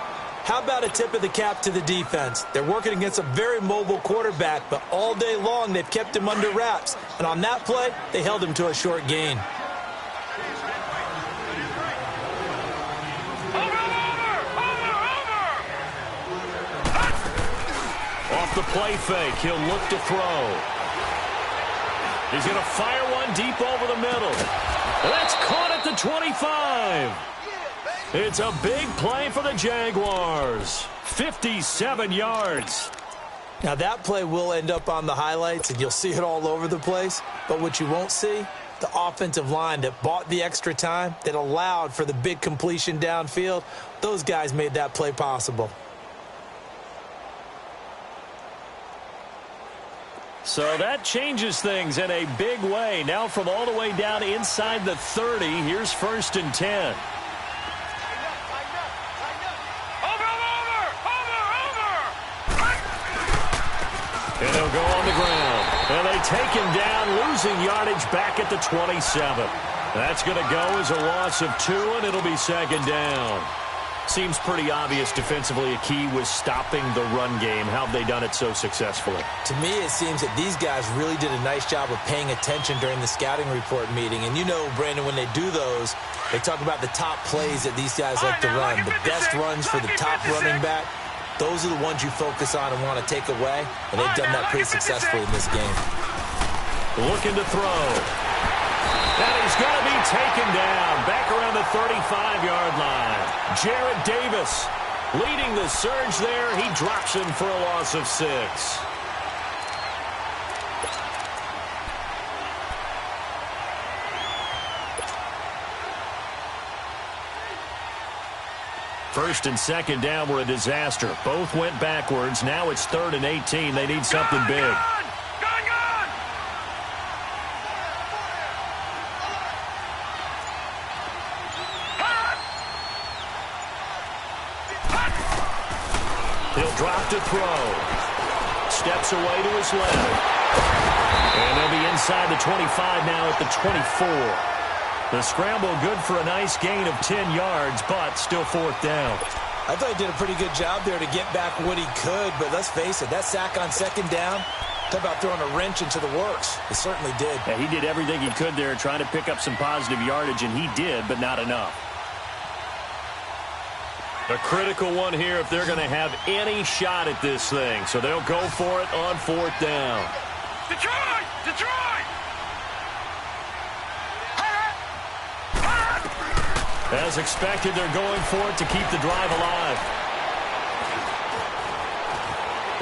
How about a tip of the cap to the defense? They're working against a very mobile quarterback, but all day long they've kept him under wraps. And on that play, they held him to a short gain. Off the play fake, he'll look to throw. He's going to fire one deep over the middle. That's caught at the 25. It's a big play for the Jaguars. 57 yards. Now that play will end up on the highlights, and you'll see it all over the place. But what you won't see, the offensive line that bought the extra time, that allowed for the big completion downfield, those guys made that play possible. So that changes things in a big way. Now from all the way down inside the 30, here's 1st and 10. And he'll go on the ground. And they take him down, losing yardage back at the 27. That's going to go as a loss of 2, and it'll be 2nd down. Seems pretty obvious defensively a key was stopping the run game. How have they done it so successfully? To me, it seems that these guys really did a nice job of paying attention during the scouting report meeting. And you know, Brandon, when they do those, they talk about the top plays that these guys like to run. The best runs for the top running back, those are the ones you focus on and want to take away. And they've done that pretty successfully in this game. Looking to throw. And he's going to be taken down back around the 35-yard line. Jarrett Davis leading the surge there. He drops him for a loss of 6. First and 2nd down were a disaster. Both went backwards. Now it's 3rd and 18. They need something big. He'll drop to throw. steps away to his left. And they'll be inside the 25 now at the 24. The scramble good for a nice gain of 10 yards, but still fourth down. I thought he did a pretty good job there to get back what he could, but let's face it, that sack on second down, talk about throwing a wrench into the works. It certainly did. Yeah, he did everything he could there trying to pick up some positive yardage, and he did, but not enough. A critical one here if they're going to have any shot at this thing. So they'll go for it on fourth down. Detroit! Detroit! As expected, they're going for it to keep the drive alive.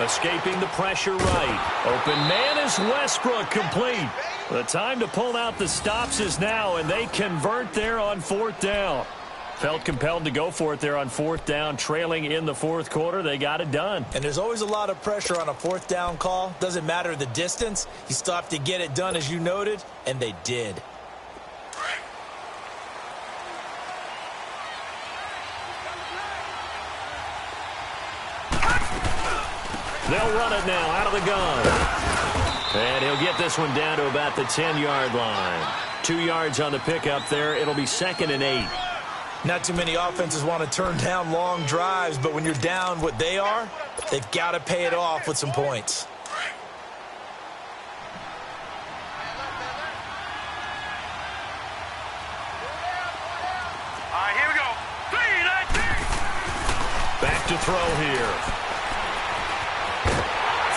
Escaping the pressure right. Open man is Westbrook, complete. The time to pull out the stops is now, and they convert there on fourth down. Felt compelled to go for it there on fourth down, trailing in the fourth quarter. They got it done. And there's always a lot of pressure on a fourth down call. Doesn't matter the distance. You still have to get it done, as you noted, and they did. They'll run it now out of the gun. And he'll get this one down to about the 10-yard line. 2 yards on the pickup there. It'll be 2nd and 8. Not too many offenses want to turn down long drives, but when you're down what they are, they've got to pay it off with some points. All right, here we go. 3-19. Back to throw here.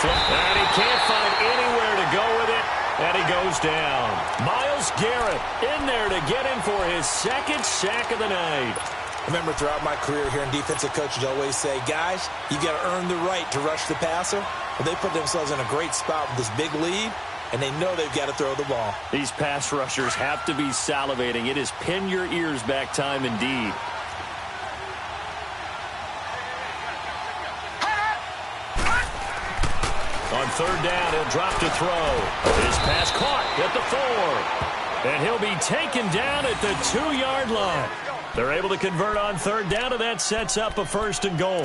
And he can't find anywhere to go with it, and he goes down. Myles Garrett in there to get him for his 2nd sack of the night. I remember throughout my career here in defensive coaches always say, guys, you got to earn the right to rush the passer. Well, they put themselves in a great spot with this big lead, and they know they've got to throw the ball. These pass rushers have to be salivating. It is pin your ears back time indeed. On third down, he'll drop to throw. His pass caught at the 4. And he'll be taken down at the 2-yard line. They're able to convert on third down, and that sets up a 1st and goal.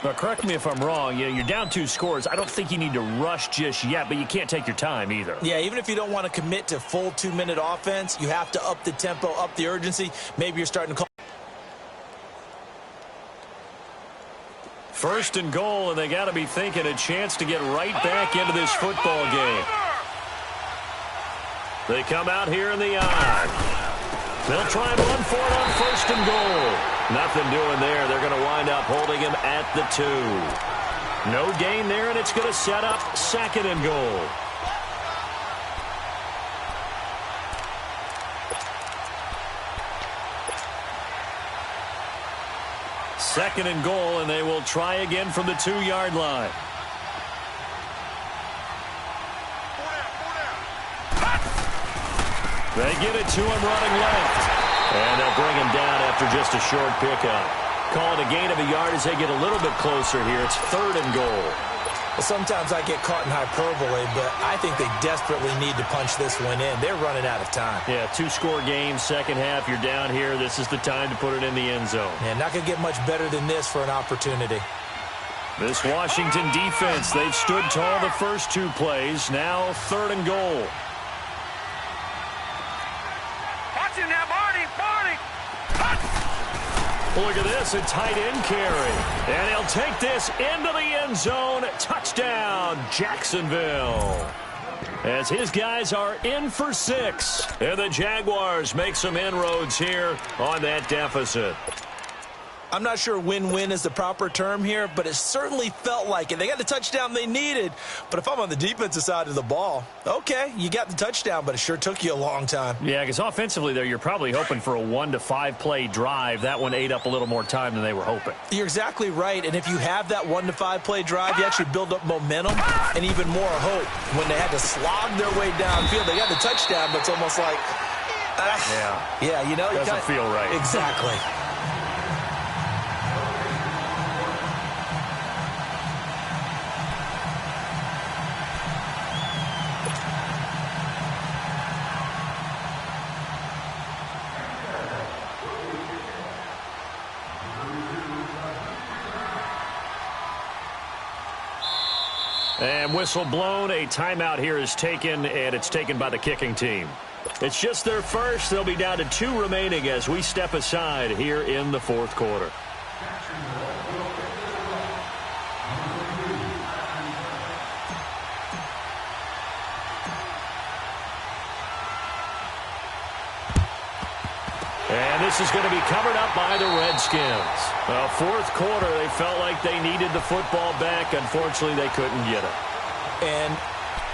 Now, correct me if I'm wrong. You're down 2 scores. I don't think you need to rush just yet, but you can't take your time either. Yeah, even if you don't want to commit to full 2-minute offense, you have to up the tempo, up the urgency. Maybe you're starting to call. 1st and goal, and they got to be thinking a chance to get right back into this football game. They come out here in the I. They'll try and run for it on 1st and goal. Nothing doing there. They're going to wind up holding him at the 2. No gain there, and it's going to set up 2nd and goal. Second and goal, and they will try again from the 2-yard line. They get it to him running left. And they'll bring him down after just a short pickup. Call it a gain of a yard as they get a little bit closer here. It's 3rd and goal. Well, sometimes I get caught in hyperbole, but I think they desperately need to punch this one in. They're running out of time. Yeah, 2-score game, second half. You're down here. This is the time to put it in the end zone. Yeah, not going to get much better than this for an opportunity. This Washington defense, they've stood tall the first 2 plays. Now 3rd and goal. Watch him now, Barney. Look at this, a tight end carry. And he'll take this into the end zone. Touchdown, Jacksonville. As his guys are in for 6. And the Jaguars make some inroads here on that deficit. I'm not sure win-win is the proper term here, but it certainly felt like it. They got the touchdown they needed, but if I'm on the defensive side of the ball, okay, you got the touchdown, but it sure took you a long time. Yeah, because offensively there, you're probably hoping for a 1 to 5 play drive. That one ate up a little more time than they were hoping. You're exactly right, and if you have that 1 to 5 play drive, you actually build up momentum and even more hope. When they had to slog their way downfield, they got the touchdown, but it's almost like, yeah, you know, doesn't feel right. Exactly. And whistle blown. A timeout here is taken, and it's taken by the kicking team. It's just their first. They'll be down to 2 remaining as we step aside here in the fourth quarter. And this is going to be covered up by the Redskins. Fourth quarter, they felt like they needed the football back. Unfortunately, they couldn't get it. And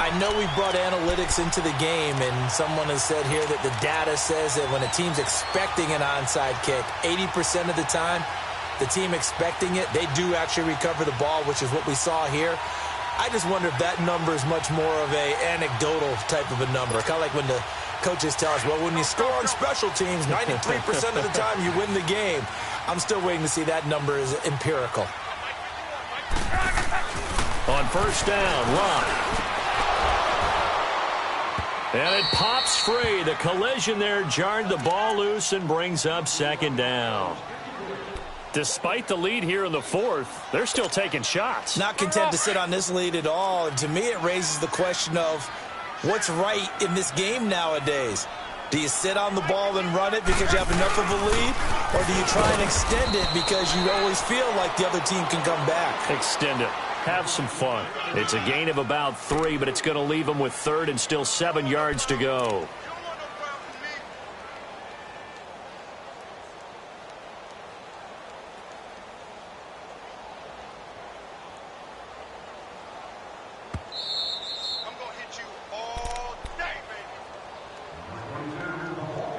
I know we brought analytics into the game, and someone has said here that the data says that when a team's expecting an onside kick, 80% of the time, the team expecting it, they do actually recover the ball, which is what we saw here. I just wonder if that number is much more of a anecdotal type of a number. Kind of like when the coaches tell us, well, when you score on special teams, 93% of the time you win the game. I'm still waiting to see that number is empirical. On first down, Lott. And it pops free. The collision there jarred the ball loose and brings up second down. Despite the lead here in the fourth, they're still taking shots. Not content to sit on this lead at all. And to me, it raises the question of what's right in this game nowadays. Do you sit on the ball and run it because you have enough of a lead? Or do you try and extend it because you always feel like the other team can come back? Extend it. Have some fun. It's a gain of about 3, but it's going to leave them with third and still 7 yards to go.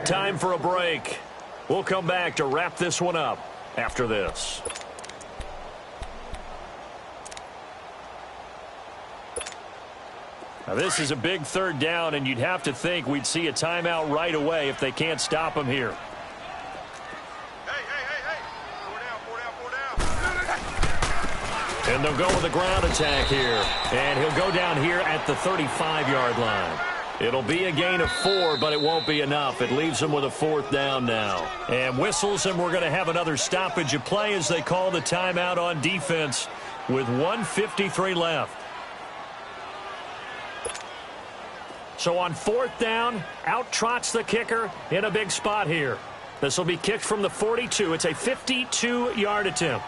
Time for a break. We'll come back to wrap this one up after this. Now this is a big third down, and you'd have to think we'd see a timeout right away if they can't stop him here. Hey. 4 down. And they'll go with a ground attack here. And he'll go down here at the 35-yard line. It'll be a gain of 4, but it won't be enough. It leaves them with a fourth down now. And whistles, and we're going to have another stoppage of play as they call the timeout on defense with 1:53 left. So on fourth down, out trots the kicker in a big spot here. This will be kicked from the 42. It's a 52-yard attempt.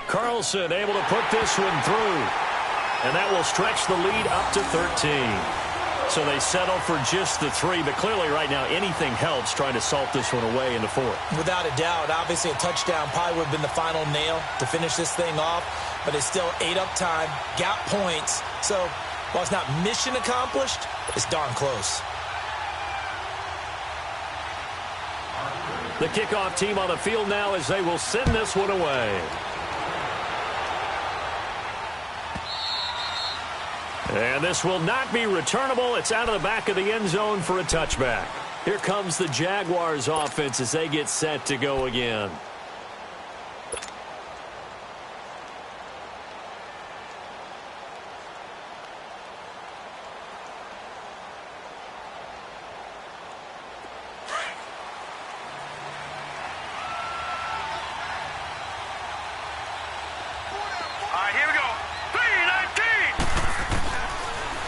Carlson able to put this one through. And that will stretch the lead up to 13. So they settle for just the 3, but clearly right now anything helps trying to salt this one away in the fourth. Without a doubt, obviously a touchdown probably would have been the final nail to finish this thing off, but it's still ate up time, got points. So while it's not mission accomplished, it's darn close. The kickoff team on the field now as they will send this one away. And this will not be returnable. It's out of the back of the end zone for a touchback. Here comes the Jaguars offense as they get set to go again.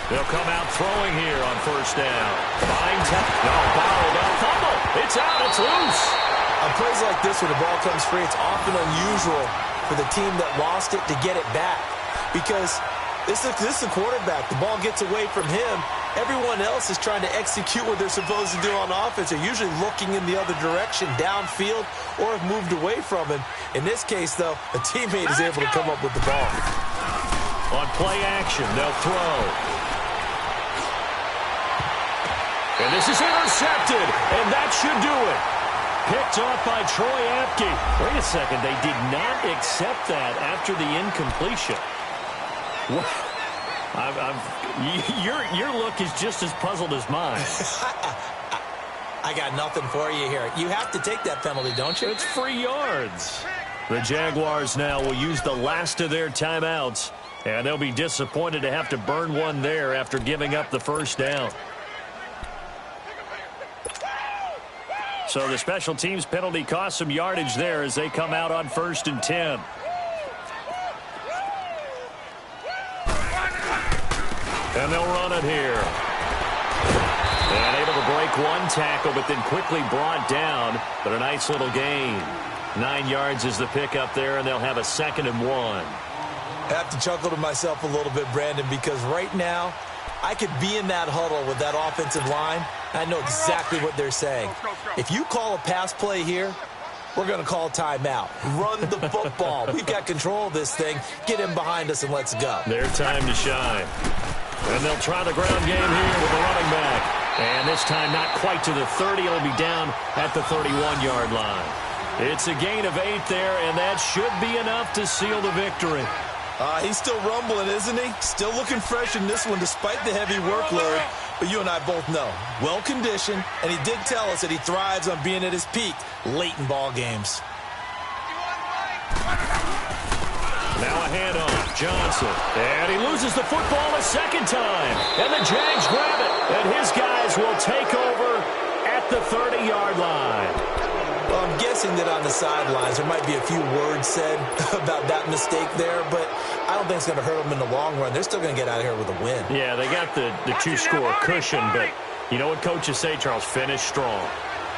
They'll come out throwing here on first down. Finds out. No, bottled up. Fumble. It's out. It's loose. On plays like this where the ball comes free, it's often unusual for the team that lost it to get it back. Because this is the quarterback. The ball gets away from him. Everyone else is trying to execute what they're supposed to do on offense. They're usually looking in the other direction, downfield, or have moved away from him. In this case, though, a teammate is able to come up with the ball. On play action, they'll throw. And this is intercepted, and that should do it. Picked off by Troy Apke. Wait a second, they did not accept that after the incompletion. Your look is just as puzzled as mine. I got nothing for you here. You have to take that penalty, don't you? It's free yards. The Jaguars now will use the last of their timeouts, and they'll be disappointed to have to burn one there after giving up the first down. So the special teams penalty cost some yardage there as they come out on 1st and 10. And they'll run it here. And able to break one tackle, but then quickly brought down. But a nice little gain. 9 yards is the pickup there, and they'll have a 2nd and 1. I have to chuckle to myself a little bit, Brandon, because right now I could be in that huddle with that offensive line. I know exactly what they're saying. If you call a pass play here, we're going to call timeout. Run the football. We've got control of this thing. Get him behind us and let's go. Their time to shine. And they'll try the ground game here with the running back. And this time not quite to the 30. It'll be down at the 31-yard line. It's a gain of 8 there, and that should be enough to seal the victory. He's still rumbling, isn't he? Still looking fresh in this one despite the heavy workload. But you and I both know, well-conditioned, and he did tell us that he thrives on being at his peak late in ball games. Now a handoff, Johnson. And he loses the football a second time. And the Jags grab it. And his guys will take over at the 30-yard line. Well, I'm guessing that on the sidelines there might be a few words said about that mistake there, but I don't think it's going to hurt them in the long run. They're still going to get out of here with a win. Yeah, they got the 2-score cushion, but you know what coaches say, Charles? Finish strong.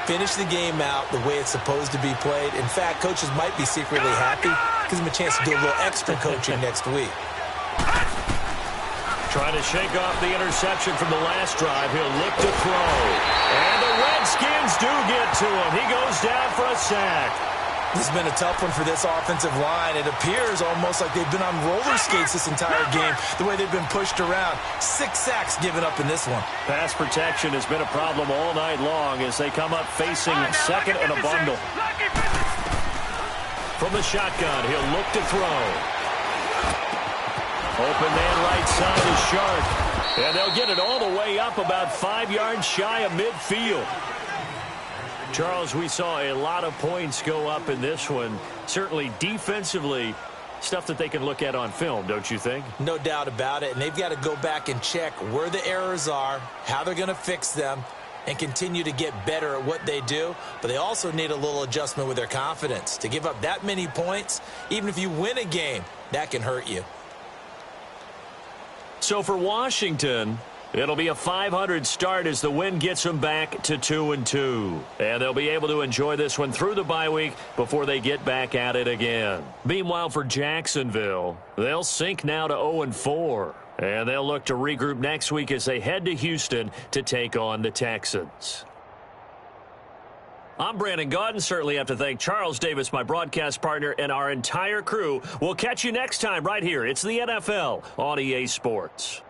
Finish the game out the way it's supposed to be played. In fact, coaches might be secretly happy. Gives them a chance to do a little extra coaching next week. Trying to shake off the interception from the last drive. He'll look to throw. And the Redskins do get to him. He goes down for a sack. This has been a tough one for this offensive line. It appears almost like they've been on roller skates this entire game, the way they've been pushed around. 6 sacks given up in this one. Pass protection has been a problem all night long as they come up facing second and a bundle. From the shotgun, he'll look to throw. Open man right side is Sharp. And they'll get it all the way up about 5 yards shy of midfield. Charles, we saw a lot of points go up in this one. Certainly defensively, stuff that they can look at on film, don't you think? No doubt about it. And they've got to go back and check where the errors are, how they're going to fix them, and continue to get better at what they do. But they also need a little adjustment with their confidence. To give up that many points, even if you win a game, that can hurt you. So for Washington, it'll be a .500 start as the win gets them back to 2-2. And they'll be able to enjoy this one through the bye week before they get back at it again. Meanwhile, for Jacksonville, they'll sink now to 0-4. And they'll look to regroup next week as they head to Houston to take on the Texans. I'm Brandon Gaudin. Certainly have to thank Charles Davis, my broadcast partner, and our entire crew. We'll catch you next time right here. It's the NFL on EA Sports.